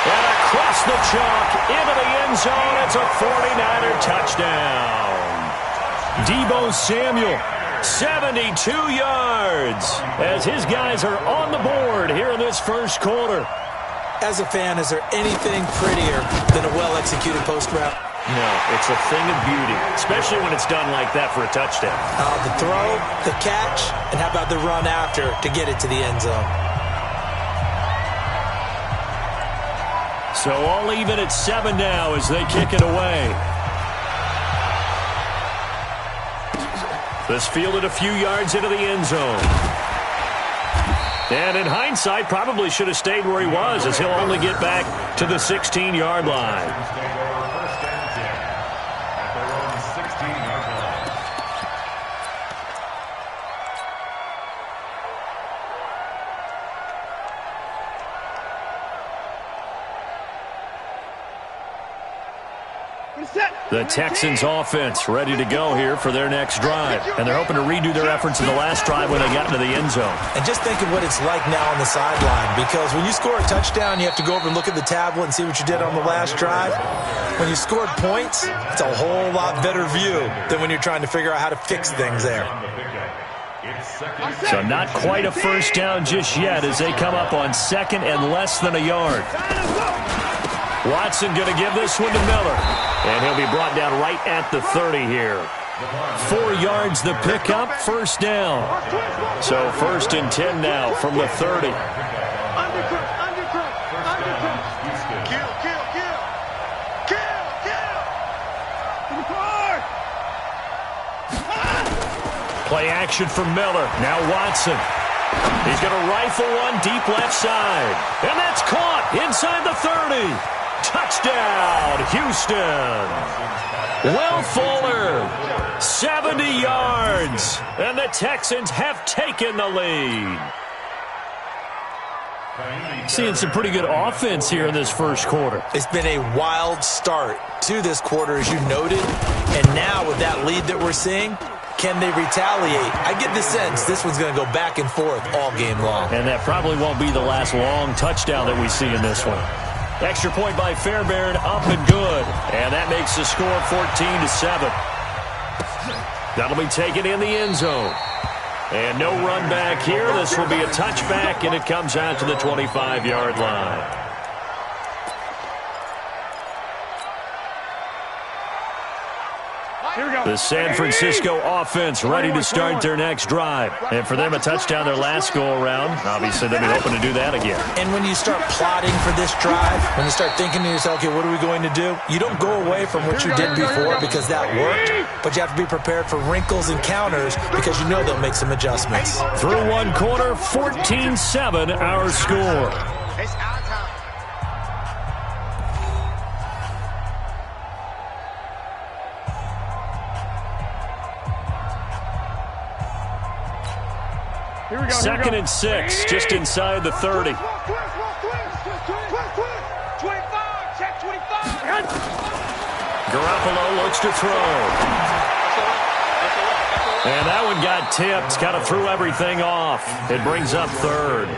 And across the chalk, into the end zone, it's a 49er touchdown. Deebo Samuel, 72 yards, as his guys are on the board here in this first quarter. As a fan, is there anything prettier than a well-executed post route? No, it's a thing of beauty, especially when it's done like that for a touchdown. The throw, the catch, and how about the run after to get it to the end zone? So all even at 7 now as they kick it away. This fielded a few yards into the end zone. And in hindsight, probably should have stayed where he was, as he'll only get back to the 16-yard line. The Texans offense ready to go here for their next drive. And they're hoping to redo their efforts in the last drive when they got into the end zone. And just think of what it's like now on the sideline, because when you score a touchdown, you have to go over and look at the tablet and see what you did on the last drive. When you scored points, it's a whole lot better view than when you're trying to figure out how to fix things there. So not quite a first down just yet as they come up on 2nd and less than a yard. Watson going to give this one to Miller. And he'll be brought down right at the 30 here. 4 yards the pickup, first down. So 1st and 10 now from the 30. Play action from Miller. Now Watson. He's going to rifle one deep left side. And that's caught inside the 30. Touchdown, Houston. Will Fuller, 70 yards, and the Texans have taken the lead. Seeing some pretty good offense here in this first quarter. It's been a wild start to this quarter, as you noted, and now with that lead that we're seeing, can they retaliate? I get the sense this one's going to go back and forth all game long. And that probably won't be the last long touchdown that we see in this one. Extra point by Fairbairn, up and good. And that makes the score 14-7. That'll be taken in the end zone. And no run back here. This will be a touchback, and it comes out to the 25-yard line. The San Francisco offense ready to start their next drive. And for them, a touchdown their last go-around. Obviously, they'll be hoping to do that again. And when you start plotting for this drive, when you start thinking to yourself, okay, what are we going to do? You don't go away from what you did before because that worked, but you have to be prepared for wrinkles and counters because you know they'll make some adjustments. Through one quarter, 14-7 our score. It's our time. Here we go. 2nd and 6, just inside the 30. 25, check 25. Garoppolo looks to throw. And that one got tipped, kind of threw everything off. It brings up 3rd.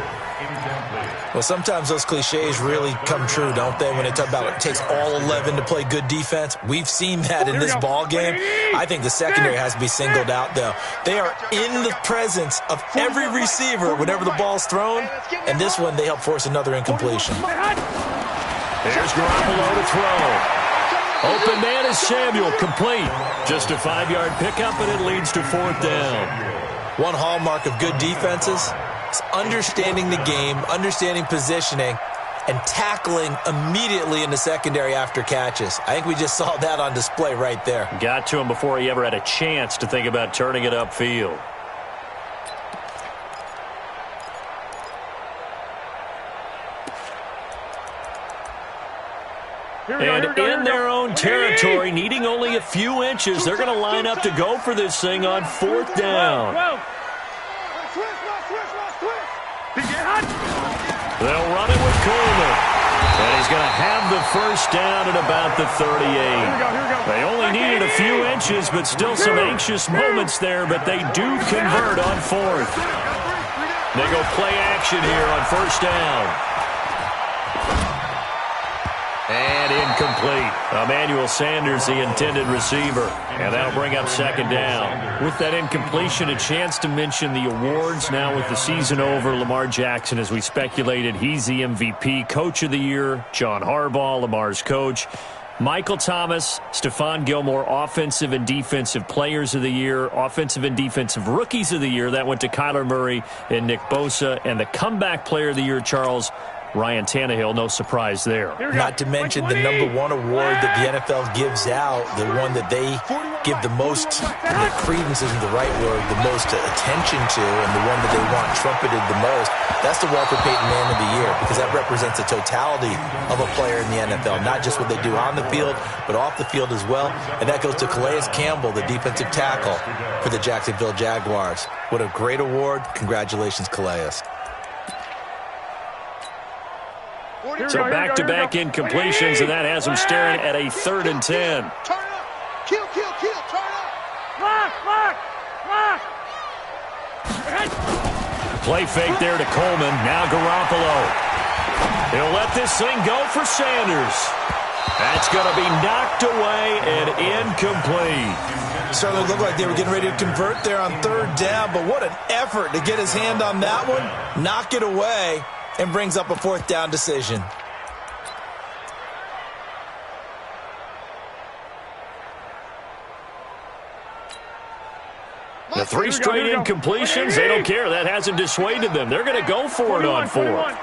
Well, sometimes those cliches really come true, don't they? When they talk about it takes all 11 to play good defense. We've seen that in this ball game. I think the secondary has to be singled out, though. They are in the presence of every receiver whenever the ball's thrown, and this one they help force another incompletion. There's Garoppolo to throw. Open man is Samuel, complete. Just a 5-yard pickup, and it leads to 4th down. One hallmark of good defenses is understanding the game, understanding positioning, and tackling immediately in the secondary after catches. I think we just saw that on display right there. Got to him before he ever had a chance to think about turning it upfield. And in their own territory, needing only a few inches, they're going to line up to go for this thing on 4th down. They'll run it with Coleman. And he's going to have the first down at about the 38. They only needed a few inches, but still some anxious moments there, but they do convert on 4th. They go play action here on 1st down. And incomplete. Emmanuel Sanders, the intended receiver. And that'll bring up 2nd down. With that incompletion, a chance to mention the awards. Now with the season over, Lamar Jackson, as we speculated, he's the MVP, Coach of the Year. John Harbaugh, Lamar's coach. Michael Thomas, Stephon Gilmore, Offensive and Defensive Players of the Year. Offensive and Defensive Rookies of the Year. That went to Kyler Murray and Nick Bosa. And the Comeback Player of the Year, Charles, Ryan Tannehill, no surprise there. Not to mention the #1 award that the NFL gives out, the one that they give the most, the credence isn't the right word, the most attention to, and the one that they want trumpeted the most. That's the Walter Payton Man of the Year, because that represents the totality of a player in the NFL, not just what they do on the field, but off the field as well. And that goes to Calais Campbell, the defensive tackle for the Jacksonville Jaguars. What a great award. Congratulations, Calais. So back-to-back incompletions, and that has them staring at a 3rd and 10. Turn up. Kill, turn up. Lock. Play fake there to Coleman. Now Garoppolo. He'll let this thing go for Sanders. That's going to be knocked away and incomplete. Certainly looked like they were getting ready to convert there on 3rd down, but what an effort to get his hand on that one, knock it away, and brings up a 4th down decision. The 3 straight incompletions, they don't care. That hasn't dissuaded them. They're going to go for it on 4th.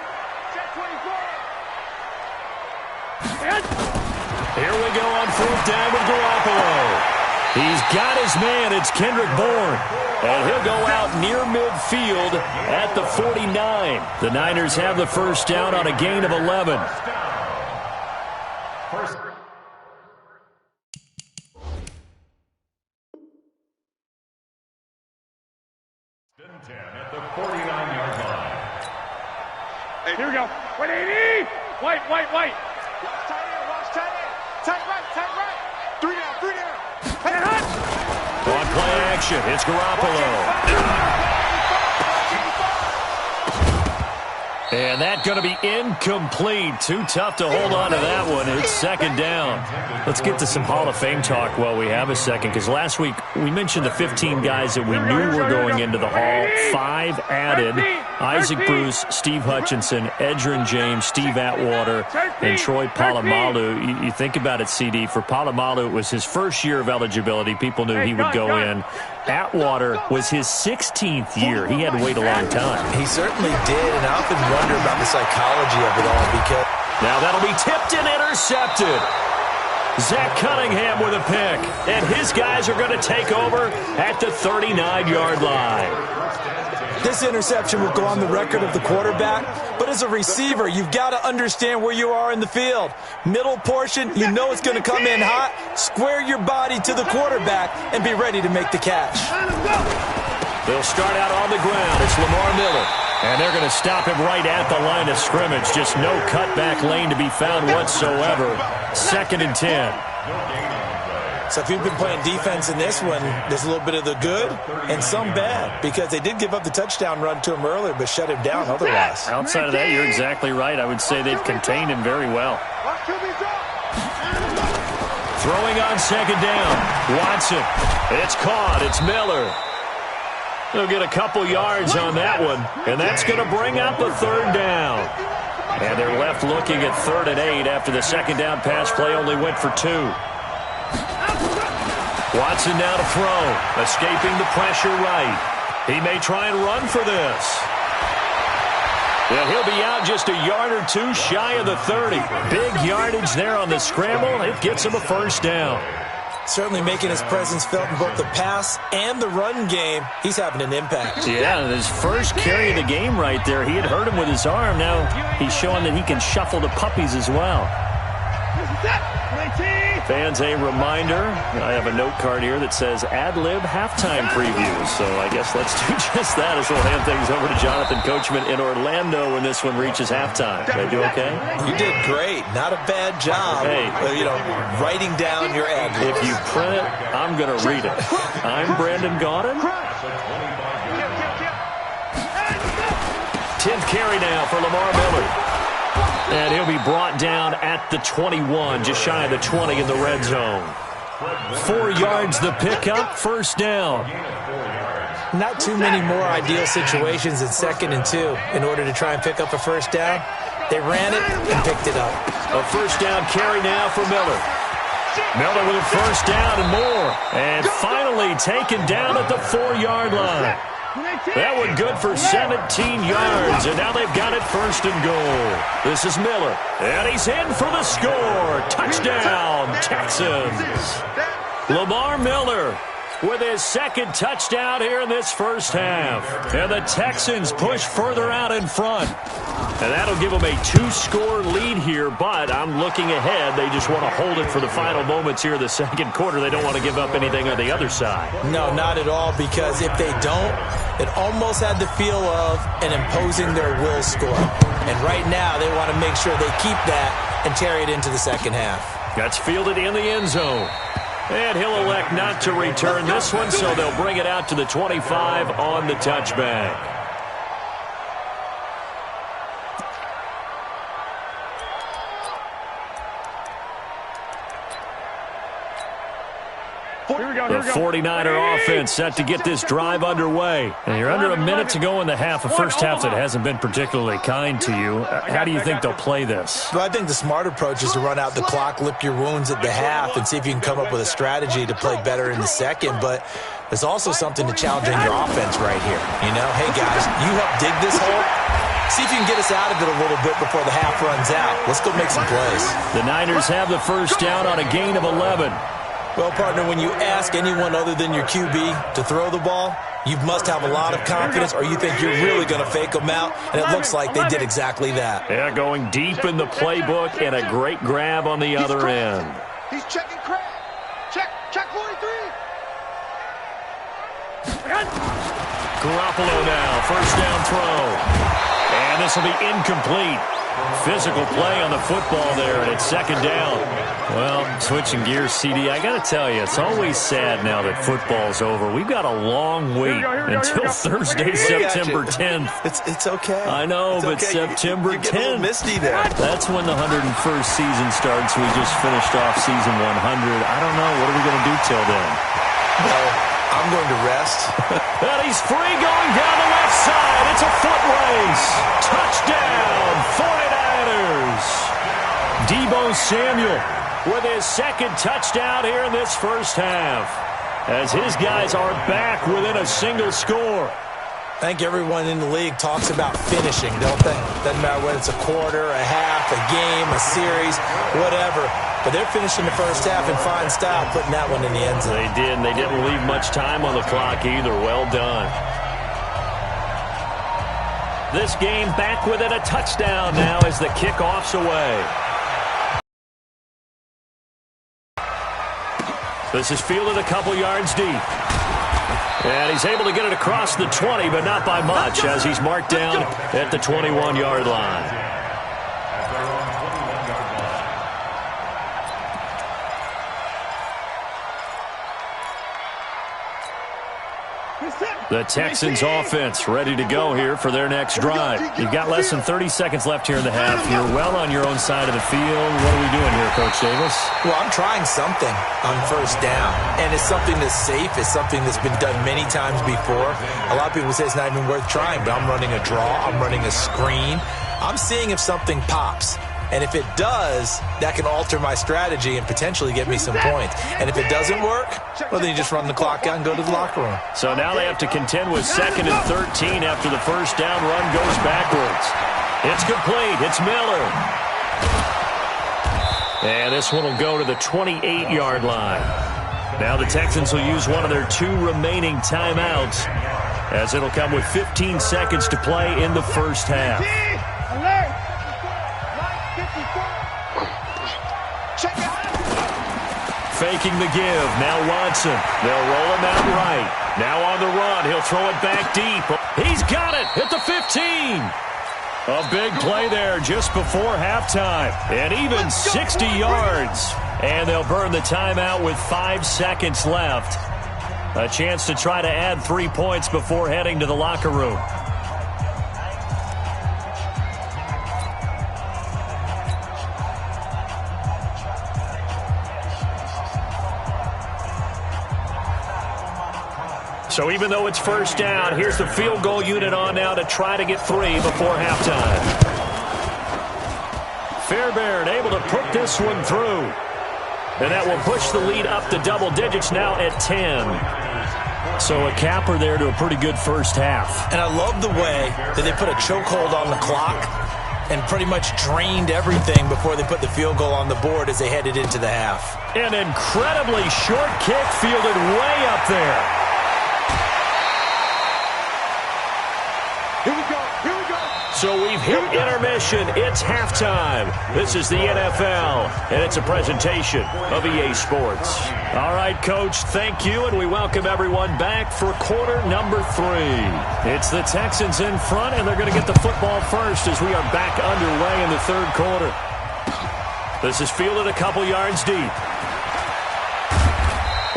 Here we go on 4th down with Garoppolo. He's got his man. It's Kendrick Bourne. And he'll go out near midfield at the 49. The Niners have the first down on a gain of 11. At the 49-yard line. Here we go. 180. White. Watch tight end. Tight right. 3 down. On play action, it's Garoppolo. And that's going to be incomplete. Too tough to hold on to that one. It's 2nd down. Let's get to some Hall of Fame talk while we have a second, because last week we mentioned the 15 guys that we knew were going into the Hall. 5 added: Isaac Bruce, Steve Hutchinson, Edgerrin James, Steve Atwater, and Troy Polamalu. You think about it, CD. For Polamalu, it was his first year of eligibility. People knew he would go in. Atwater was his 16th year. He had to wait a long time. He certainly did, and I often wonder about the psychology of it all, because now that'll be tipped and intercepted. Zach Cunningham with a pick, and his guys are going to take over at the 39-yard line. this interception will go on the record of the quarterback, but as a receiver, you've got to understand where you are in the field. Middle portion, you know it's going to come in hot. Square your body to the quarterback and be ready to make the catch. They'll start out on the ground. It's Lamar Miller. And they're going to stop him right at the line of scrimmage. Just no cutback lane to be found whatsoever. 2nd and 10. So if you've been playing defense in this one, there's a little bit of the good and some bad, because they did give up the touchdown run to him earlier, but shut him down otherwise. Outside of that, you're exactly right. I would say they've contained him very well. Throwing on 2nd down. Watson. It's caught. It's Miller. They'll get a couple yards on that one, and that's going to bring up a 3rd down. And they're left looking at 3rd and 8 after the 2nd down pass play only went for 2. Watson now to throw, escaping the pressure right. He may try and run for this. And he'll be out just a yard or two shy of the 30. Big yardage there on the scramble. It gets him a first down. Certainly making his presence felt in both the pass and the run game. He's having an impact. Yeah, his first carry of the game right there. He had hurt him with his arm. Now he's showing that he can shuffle the puppies as well. Fans, a reminder, I have a note card here that says ad-lib halftime previews. So I guess let's do just that as we'll hand things over to Jonathan Coachman in Orlando when this one reaches halftime. Did I do okay? You did great. Not a bad job. Hey, writing down your ad-libs. If you print it, I'm going to read it. I'm Brandon Gaudin. 10th carry now for Lamar Miller. And he'll be brought down at the 21, just shy of the 20 in the red zone. 4 yards the pickup, first down. Not too many more ideal situations in 2nd and 2 in order to try and pick up a first down. They ran it and picked it up. A first down carry now for Miller. Miller with a first down and more. And finally taken down at the 4-yard line. That one good for 17 yards, and now they've got it first and goal. This is Miller, and he's in for the score. Touchdown, Texans. Lamar Miller with his 2nd touchdown here in this first half. And the Texans push further out in front. And that'll give them a 2-score lead here, but I'm looking ahead. They just want to hold it for the final moments here in the 2nd quarter. They don't want to give up anything on the other side. No, not at all, because if they don't, it almost had the feel of an imposing their will score. And right now, they want to make sure they keep that and carry it into the 2nd half. That's fielded in the end zone. And he'll elect not to return this one, so they'll bring it out to the 25 on the touchback. The 49er offense set to get this drive underway. And you're under a minute to go in the half, a first half that hasn't been particularly kind to you. How do you think they'll play this? Well, I think the smart approach is to run out the clock, lick your wounds at the half, and see if you can come up with a strategy to play better in the 2nd. But there's also something to challenging your offense right here. Hey, guys, you help dig this hole. See if you can get us out of it a little bit before the half runs out. Let's go make some plays. The Niners have the first down on a gain of 11. Well, partner, when you ask anyone other than your QB to throw the ball, you must have a lot of confidence, or you think you're really going to fake them out, and it looks like they did exactly that. Yeah, going deep in the playbook and a great grab on the other end. He's checking Craig. Check 43. Garoppolo now, first down throw. And this will be incomplete. Physical play on the football there, and it's 2nd down. Well, switching gears, CD, I got to tell you, it's always sad now that football's over. We've got a long wait until Thursday, September 10th. It's okay. I know, but okay. September 10th. You get a little misty there. That's when the 101st season starts. We just finished off season 100. I don't know. What are we going to do till then? Well, I'm going to rest. And he's free going down the left side. It's a foot race. Touchdown, 49ers. Deebo Samuel with his 2nd touchdown here in this first half, as his guys are back within a single score. I think everyone in the league talks about finishing, don't they? Doesn't matter whether it's a quarter, a half, a game, a series, whatever. But they're finishing the first half in fine style, putting that one in the end zone. They did, and they didn't leave much time on the clock either. Well done. This game back within a touchdown now as the kickoff's away. This is fielded a couple yards deep. And he's able to get it across the 20, but not by much, as he's marked down at the 21-yard line. The Texans offense ready to go here for their next drive. You've got less than 30 seconds left here in the half. You're well on your own side of the field. What are we doing here, Coach Davis? Well, I'm trying something on first down, and it's something that's safe. It's something that's been done many times before. A lot of people say it's not even worth trying, but I'm running a draw. I'm running a screen. I'm seeing if something pops. And if it does, that can alter my strategy and potentially get me some points. And if it doesn't work, well, then you just run the clock out and go to the locker room. So now they have to contend with 2nd and 13 after the first down run goes backwards. It's complete. It's Miller. And this one will go to the 28-yard line. Now the Texans will use one of their 2 remaining timeouts, as it'll come with 15 seconds to play in the first half. Faking the give. Now Watson. They'll roll him out right. Now on the run. He'll throw it back deep. He's got it at the 15. A big play there just before halftime. And even 60 yards. And they'll burn the timeout with 5 seconds left. A chance to try to add 3 points before heading to the locker room. So even though it's first down, here's the field goal unit on now to try to get 3 before halftime. Fairbairn able to put this one through. And that will push the lead up to double digits now at 10. So a capper there to a pretty good first half. And I love the way that they put a chokehold on the clock and pretty much drained everything before they put the field goal on the board as they headed into the half. An incredibly short kick fielded way up there. Here we go. Here we go. So we've hit intermission. It's halftime. This is the NFL, and it's a presentation of EA Sports. All right, Coach, thank you, and we welcome everyone back for quarter number 3. It's the Texans in front, and they're going to get the football first as we are back underway in the third quarter. This is fielded a couple yards deep.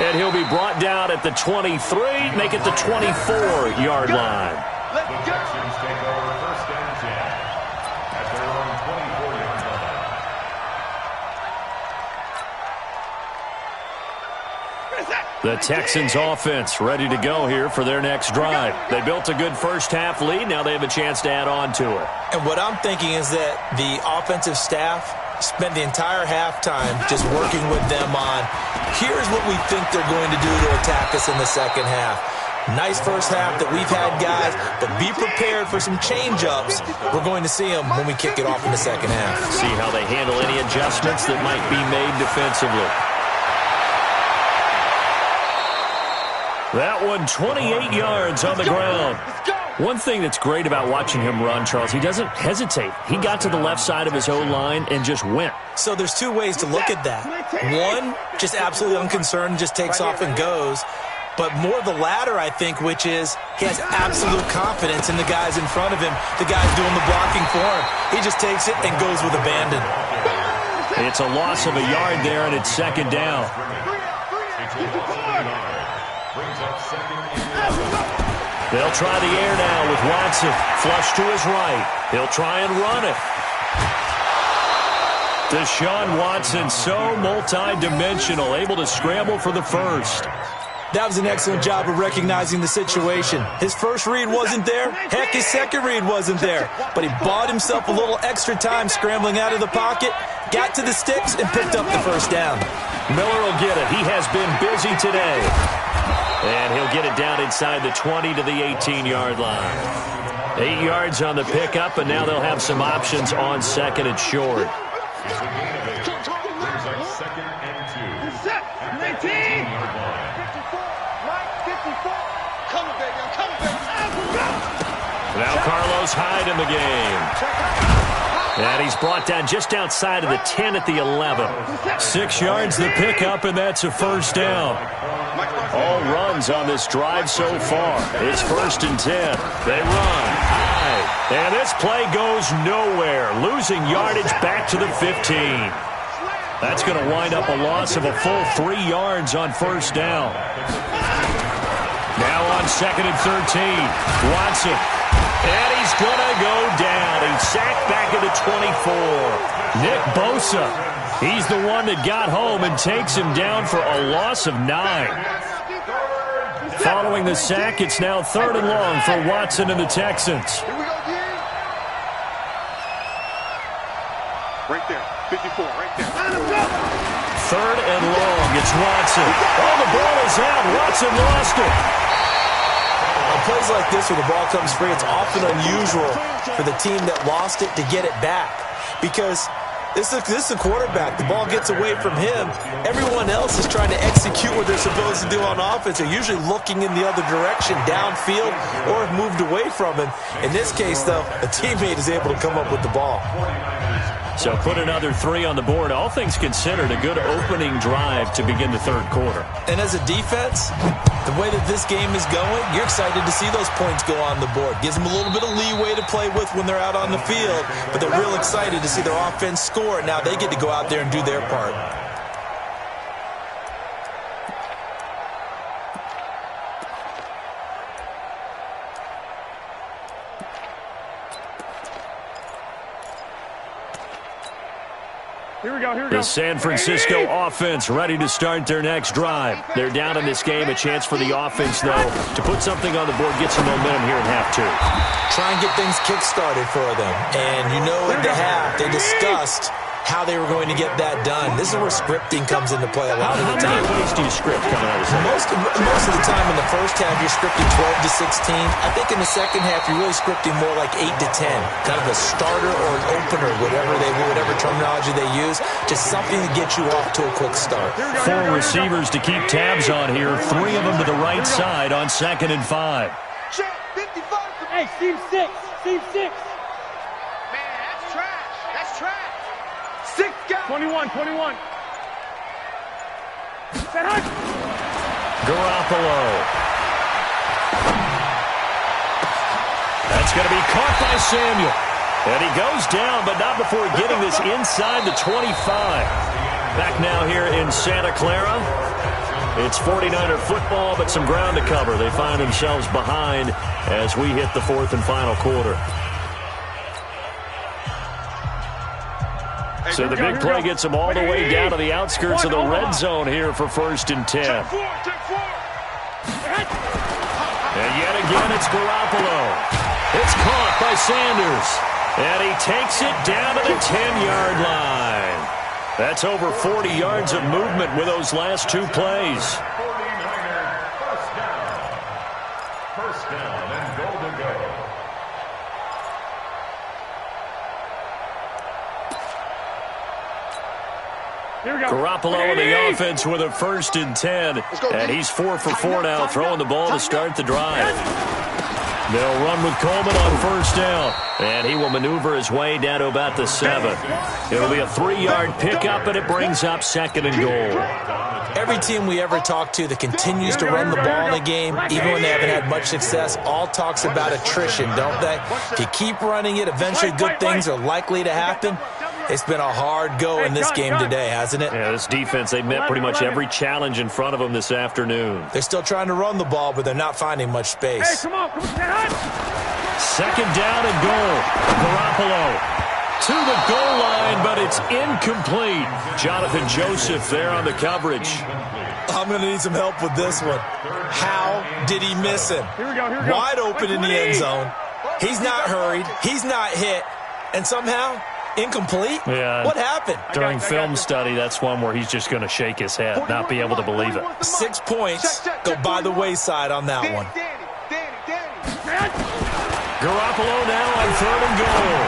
And he'll be brought down at the 23, make it the 24-yard line. The Texans take over first and 10 at their own 24-yard line. The Texans offense ready to go here for their next drive. They built a good first half lead. Now they have a chance to add on to it. And what I'm thinking is that the offensive staff spent the entire halftime just working with them on, here's what we think they're going to do to attack us in the second half. Nice first half that we've had, guys, but be prepared for some change-ups. We're going to see them when we kick it off in the second half. See how they handle any adjustments that might be made defensively. That one, 28 yards on the ground. One thing that's great about watching him run, Charles, he doesn't hesitate. He got to the left side of his O-line and just went. So there's 2 ways to look at that. One, just absolutely unconcerned, just takes off and goes. But more the latter, I think, which is he has absolute confidence in the guys in front of him, the guys doing the blocking for him. He just takes it and goes with abandon. It's a loss of a yard there, and it's second down. They'll try the air now with Watson. Flush to his right. He'll try and run it. Deshaun Watson, so multi-dimensional, able to scramble for the first. That was an excellent job of recognizing the situation. His first read wasn't there. Heck, his second read wasn't there. But he bought himself a little extra time scrambling out of the pocket, got to the sticks, and picked up the first down. Miller will get it. He has been busy today. And he'll get it down inside the 20 to the 18-yard line. 8 yards on the pickup, and now they'll have some options on second and short. Second and 2. Set. 19. Coming, baby. I'm coming, baby. Now Carlos Hyde in the game. And he's brought down just outside of the 10 at the 11. 6 yards the pickup, and that's a first down. All runs on this drive so far. It's first and 10. They run high. And this play goes nowhere. Losing yardage back to the 15. That's going to wind up a loss of a full 3 yards on first down. Now on second and 13. Watson. And he's going to go down. He's sacked back at the 24. Nick Bosa. He's the one that got home and takes him down for a loss of 9. Following the sack, it's now third and long for Watson and the Texans. Here we go, Right there. 54, right there. Third and long. It's Watson. Oh, the ball is out. Watson lost it. On plays like this where the ball comes free, it's often unusual for the team that lost it to get it back. Because this is a quarterback. The ball gets away from him. Everyone else is trying to execute what they're supposed to do on offense. They're usually looking in the other direction, downfield, or have moved away from him. In this case, though, a teammate is able to come up with the ball. So put another 3 on the board. All things considered, a good opening drive to begin the third quarter. And as a defense, the way that this game is going, you're excited to see those points go on the board. Gives them a little bit of leeway to play with when they're out on the field, but they're real excited to see their offense score, and now they get to go out there and do their part. Here we go, here we go. The San Francisco offense ready to start their next drive. They're down in this game. A chance for the offense, though, to put something on the board, get some momentum here in half 2. Try and get things kick-started for them. And you know at the half, they discussed how they were going to get that done. This is where scripting comes into play a lot of the time. How many ways do you script coming out of this? Most of the time in the first half, you're scripting 12 to 16. I think in the second half, you're really scripting more like 8 to 10. Kind of a starter or an opener, whatever terminology they use. Just something to get you off to a quick start. 4 receivers to keep tabs on here. 3 of them to the right side on 2nd and 5. Hey, Steve 6. Steve 6. Man, that's trash. That's trash. 6 guys. 21. Set high. Garoppolo. That's going to be caught by Samuel. And he goes down, but not before getting this inside the 25. Back now here in Santa Clara. It's 49er football, but some ground to cover. They find themselves behind as we hit the 4th and final quarter. So the big play gets them all the way down to the outskirts of the red zone here for 1st and 10. And yet again, it's Garoppolo. It's caught by Sanders. And he takes it down to the 10-yard line. That's over 40 yards of movement with those last 2 plays. 49ers first down and goal to go. Here we go. Garoppolo in the offense with a 1st and 10. And he's 4 for 4 now, throwing the ball to start the drive. They'll run with Coleman on 1st down. And he will maneuver his way down to about the 7. It'll be a 3-yard pickup, and it brings up 2nd and goal. Every team we ever talk to that continues to run the ball in a game, even when they haven't had much success, all talks about attrition, don't they? If you keep running it, eventually good things are likely to happen. It's been a hard go in this game today, hasn't it? Yeah, this defense, they met pretty much every challenge in front of them this afternoon. They're still trying to run the ball, but they're not finding much space. Hey, come on. 2nd down and goal. Garoppolo to the goal line, but it's incomplete. Jonathan Joseph there on the coverage. I'm going to need some help with this one. How did he miss him? Here we go. Wide open in the end zone. He's not hurried. He's not hit. And somehow, incomplete? Yeah. What happened? During film study, that's one where he's just going to shake his head, not be able to believe it. 6 points go by the wayside on that one. Garoppolo now on 3rd and goal.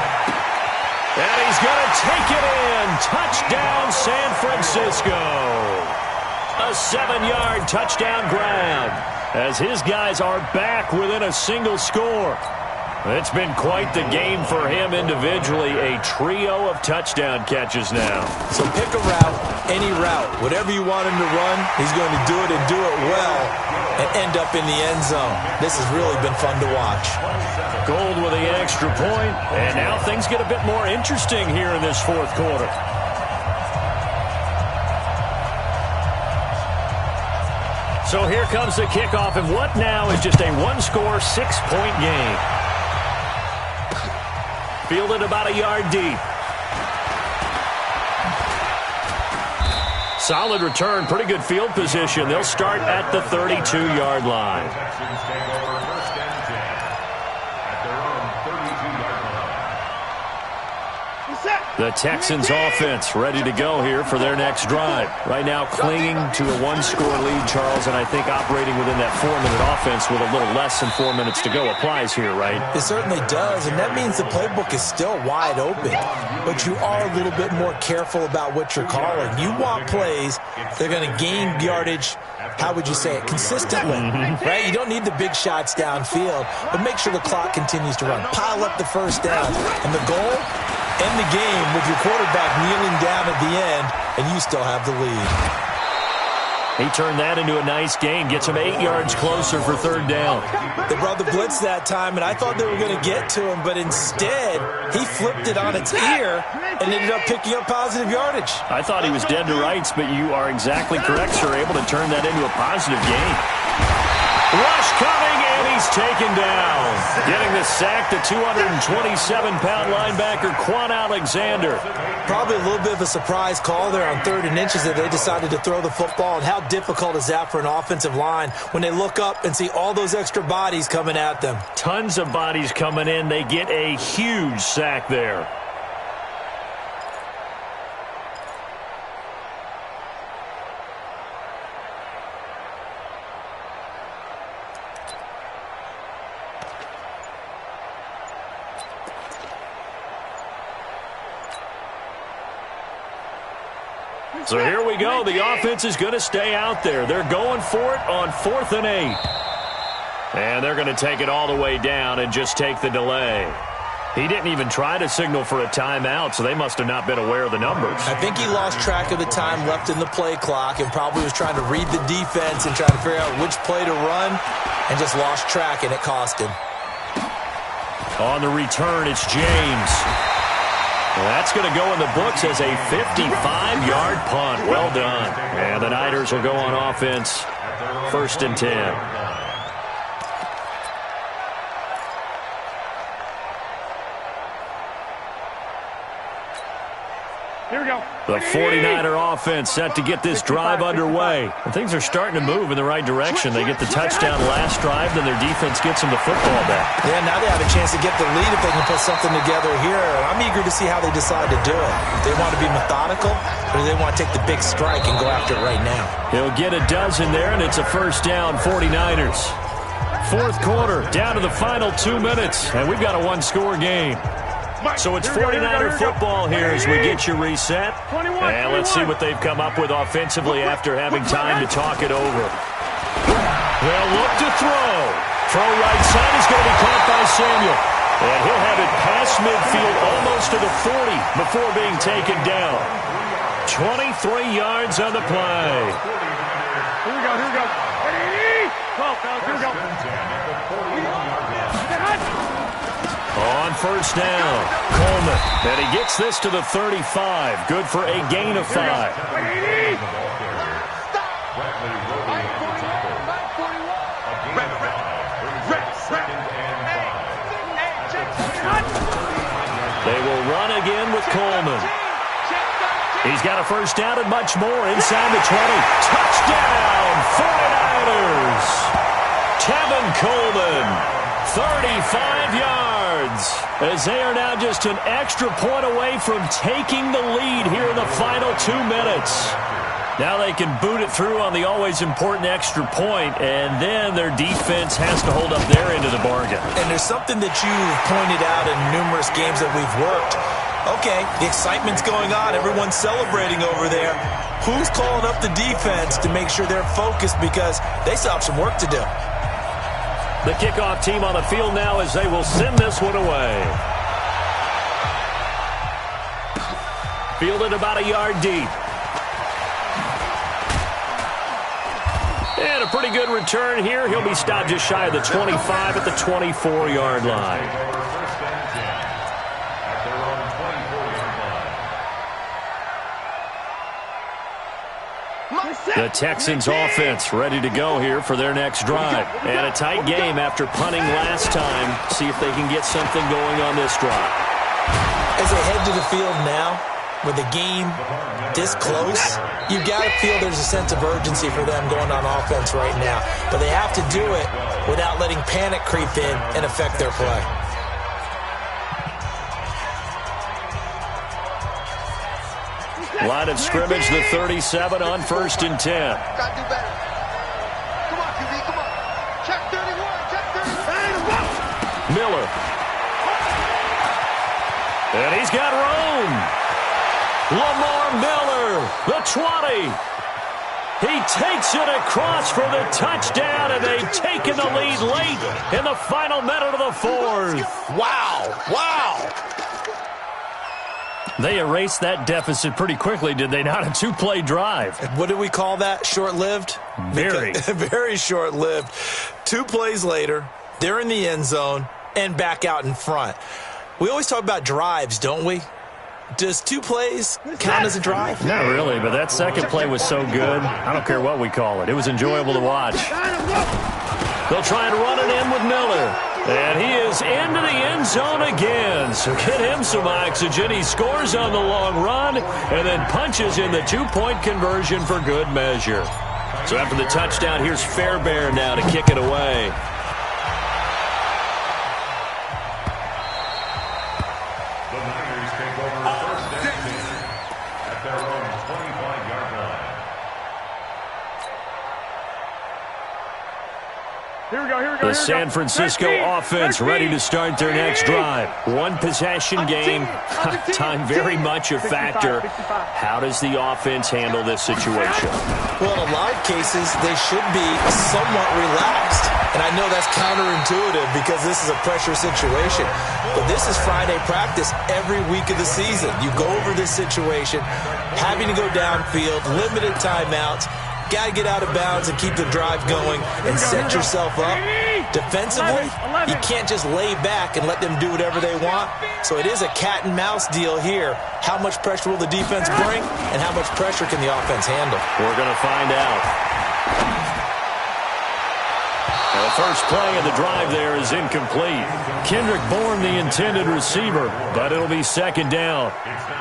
And he's going to take it in. Touchdown, San Francisco. A 7-yard touchdown grab as his guys are back within a single score. It's been quite the game for him individually. A trio of touchdown catches now. So pick a route, any route. Whatever you want him to run, he's going to do it and do it well and end up in the end zone. This has really been fun to watch. Gold with the extra point, and now things get a bit more interesting here in this 4th quarter. So here comes the kickoff, and what now is just a 1-score, 6-point game. Fielded about a yard deep. Solid return, pretty good field position. They'll start at the 32-yard line. The Texans offense ready to go here for their next drive. Right now clinging to a one-score lead, Charles, and I think operating within that 4-minute offense with a little less than 4 minutes to go applies here, right? It certainly does, and that means the playbook is still wide open. But you are a little bit more careful about what you're calling. You want plays they're going to gain yardage, how would you say it, consistently, right? You don't need the big shots downfield, but make sure the clock continues to run. Pile up the first down, and the goal, end the game with your quarterback kneeling down at the end, and you still have the lead. He turned that into a nice gain, gets him 8 yards closer for third down. They brought the blitz that time, and I thought they were going to get to him, but instead, he flipped it on its ear and ended up picking up positive yardage. I thought he was dead to rights, but you are exactly correct, sir, able to turn that into a positive gain. Rush coming, and he's taken down. Getting the sack, the 227-pound linebacker, Quan Alexander. Probably a little bit of a surprise call there on 3rd and inches that they decided to throw the football. And how difficult is that for an offensive line when they look up and see all those extra bodies coming at them? Tons of bodies coming in. They get a huge sack there. So here we go. The offense is going to stay out there. They're going for it on 4th and 8. And they're going to take it all the way down and just take the delay. He didn't even try to signal for a timeout, so they must have not been aware of the numbers. I think he lost track of the time left in the play clock and probably was trying to read the defense and trying to figure out which play to run and just lost track, and it cost him. On the return, it's James. Well, that's going to go in the books as a 55-yard punt. Well done. And the Niners will go on offense. 1st and 10. Here we go. The 49er offense set to get this drive underway. And things are starting to move in the right direction. They get the touchdown last drive, then their defense gets them the football back. Yeah, now they have a chance to get the lead if they can put something together here. I'm eager to see how they decide to do it. Do they want to be methodical, or do they want to take the big strike and go after it right now? He'll get a dozen there, and it's a first down, 49ers. 4th quarter, down to the final 2 minutes, and we've got a one-score game. So it's 49er football here as we get you reset. And let's see what they've come up with offensively after having time to talk it over. They'll look to throw. Throw right side is going to be caught by Samuel. And he'll have it past midfield almost to the 40 before being taken down. 23 yards on the play. Here we go, here we go. Ready? Go, fellas, here we go. On first down, Coleman. And he gets this to the 35. Good for a gain of 5. They will run again with Coleman. He's got a first down and much more inside the 20. Touchdown, 49ers. Tevin Coleman, 35 yards. As they are now just an extra point away from taking the lead here in the final 2 minutes. Now they can boot it through on the always important extra point, and then their defense has to hold up their end of the bargain. And there's something that you've pointed out in numerous games that we've worked. Okay, the excitement's going on. Everyone's celebrating over there. Who's calling up the defense to make sure they're focused, because they still have some work to do? The kickoff team on the field now as they will send this one away. Fielded about a yard deep. And a pretty good return here. He'll be stopped just shy of the 25 at the 24-yard line. The Texans offense ready to go here for their next drive. And a tight game after punting last time. See if they can get something going on this drive. As they head to the field now, with the game this close, you've got to feel there's a sense of urgency for them going on offense right now. But they have to do it without letting panic creep in and affect their play. Line of scrimmage, the 37 on 1st and 10. Gotta do better. Come on, QB, come on. Check 31, check 31. Miller. And he's got room. Lamar Miller, the 20. He takes it across for the touchdown, and they've taken the lead late in the final minute of the 4th. Wow. They erased that deficit pretty quickly, did they not? A 2-play drive. What do we call that? Short-lived? Very. Very short-lived. 2 plays later, they're in the end zone and back out in front. We always talk about drives, don't we? Does 2 plays count as a drive? Not really, but that second play was so good. I don't care what we call it. It was enjoyable to watch. They'll try and run it in with Miller. And he is into the end zone again. So get him some oxygen. He scores on the long run and then punches in the 2-point conversion for good measure. So after the touchdown, here's Fairbairn now to kick it away. The Niners take over 1st and 10 at their own 25-yard line. The San Francisco offense ready to start their next drive. 1-possession game. Time very much a factor. How does the offense handle this situation? Well, in a lot of cases, they should be somewhat relaxed. And I know that's counterintuitive because this is a pressure situation. But this is Friday practice every week of the season. You go over this situation, having to go downfield, limited timeouts. Got to get out of bounds and keep the drive going and set yourself up. Defensively, you can't just lay back and let them do whatever they want. So it is a cat and mouse deal here. How much pressure will the defense bring and how much pressure can the offense handle? We're going to find out. The first play of the drive there is incomplete. Kendrick Bourne, the intended receiver, but it'll be 2nd down.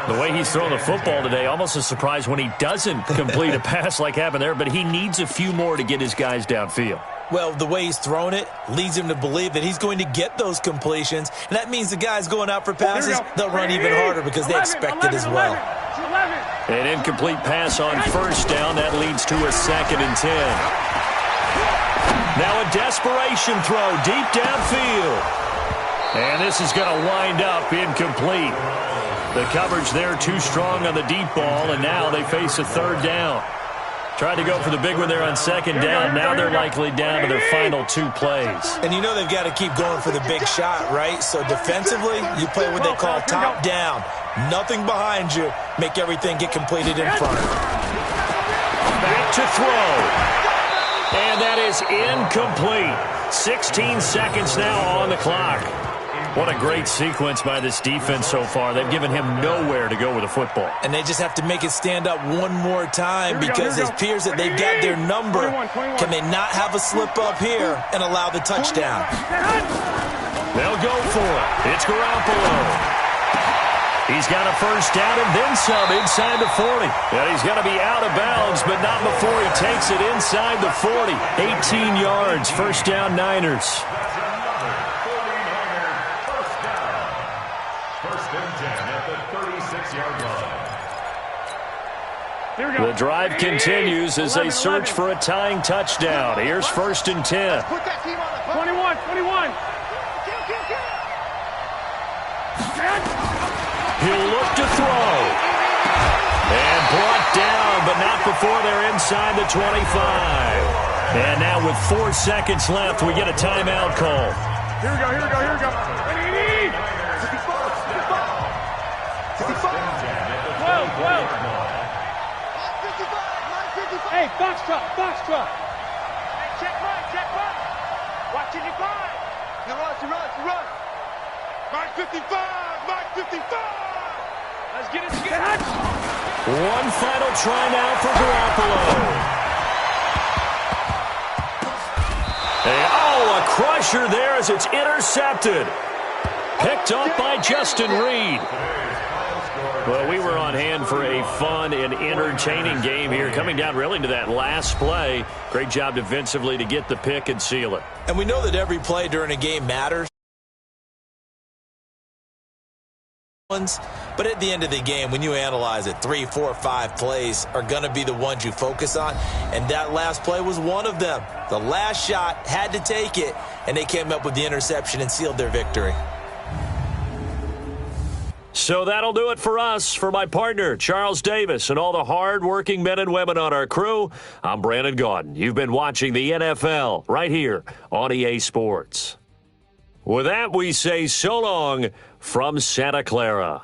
The way he's thrown the football today, almost a surprise when he doesn't complete a pass like happened there, but he needs a few more to get his guys downfield. Well, the way he's thrown it leads him to believe that he's going to get those completions, and that means the guys going out for passes, they'll run even harder because they expect it as well. An incomplete pass on 1st down. That leads to a 2nd and 10. Now a desperation throw deep downfield. And this is going to wind up incomplete. The coverage there too strong on the deep ball, and now they face a 3rd down. Tried to go for the big one there on 2nd down. Now they're likely down to their final 2 plays. And you know they've got to keep going for the big shot, right? So defensively, you play what they call top down. Nothing behind you. Make everything get completed in front. Back to throw. And that is incomplete. 16 seconds now on the clock. What a great sequence by this defense so far. They've given him nowhere to go with the football. And they just have to make it stand up one more time because it appears that they've got their number. Can they not have a slip up here and allow the touchdown? They'll go for it. It's Garoppolo. He's got a 1st down and then some inside the 40. And he's going to be out of bounds, but not before he takes it inside the 40. 18 yards, 1st down Niners. The drive continues as they search for a tying touchdown. Here's 1st and 10. 21. He'll look to throw. And brought down, but not before they're inside the 25. And now with 4 seconds left, we get a timeout call. Here we go. Ready? 12. Hey, box truck. Hey, check right. Watching your five. He runs. Mark 55. Let's get it. One final try now for Garoppolo. A crusher there as it's intercepted. Picked up by Justin Reed. Well, we were on hand for a fun and entertaining game here, coming down really to that last play. Great job defensively to get the pick and seal it. And we know that every play during a game matters. But at the end of the game, when you analyze it, 3, 4, 5 plays are going to be the ones you focus on, and that last play was one of them. The last shot had to take it, and they came up with the interception and sealed their victory. So that'll do it for us. For my partner, Charles Davis, and all the hard-working men and women on our crew, I'm Brandon Gaudin. You've been watching the NFL right here on EA Sports. With that, we say so long from Santa Clara.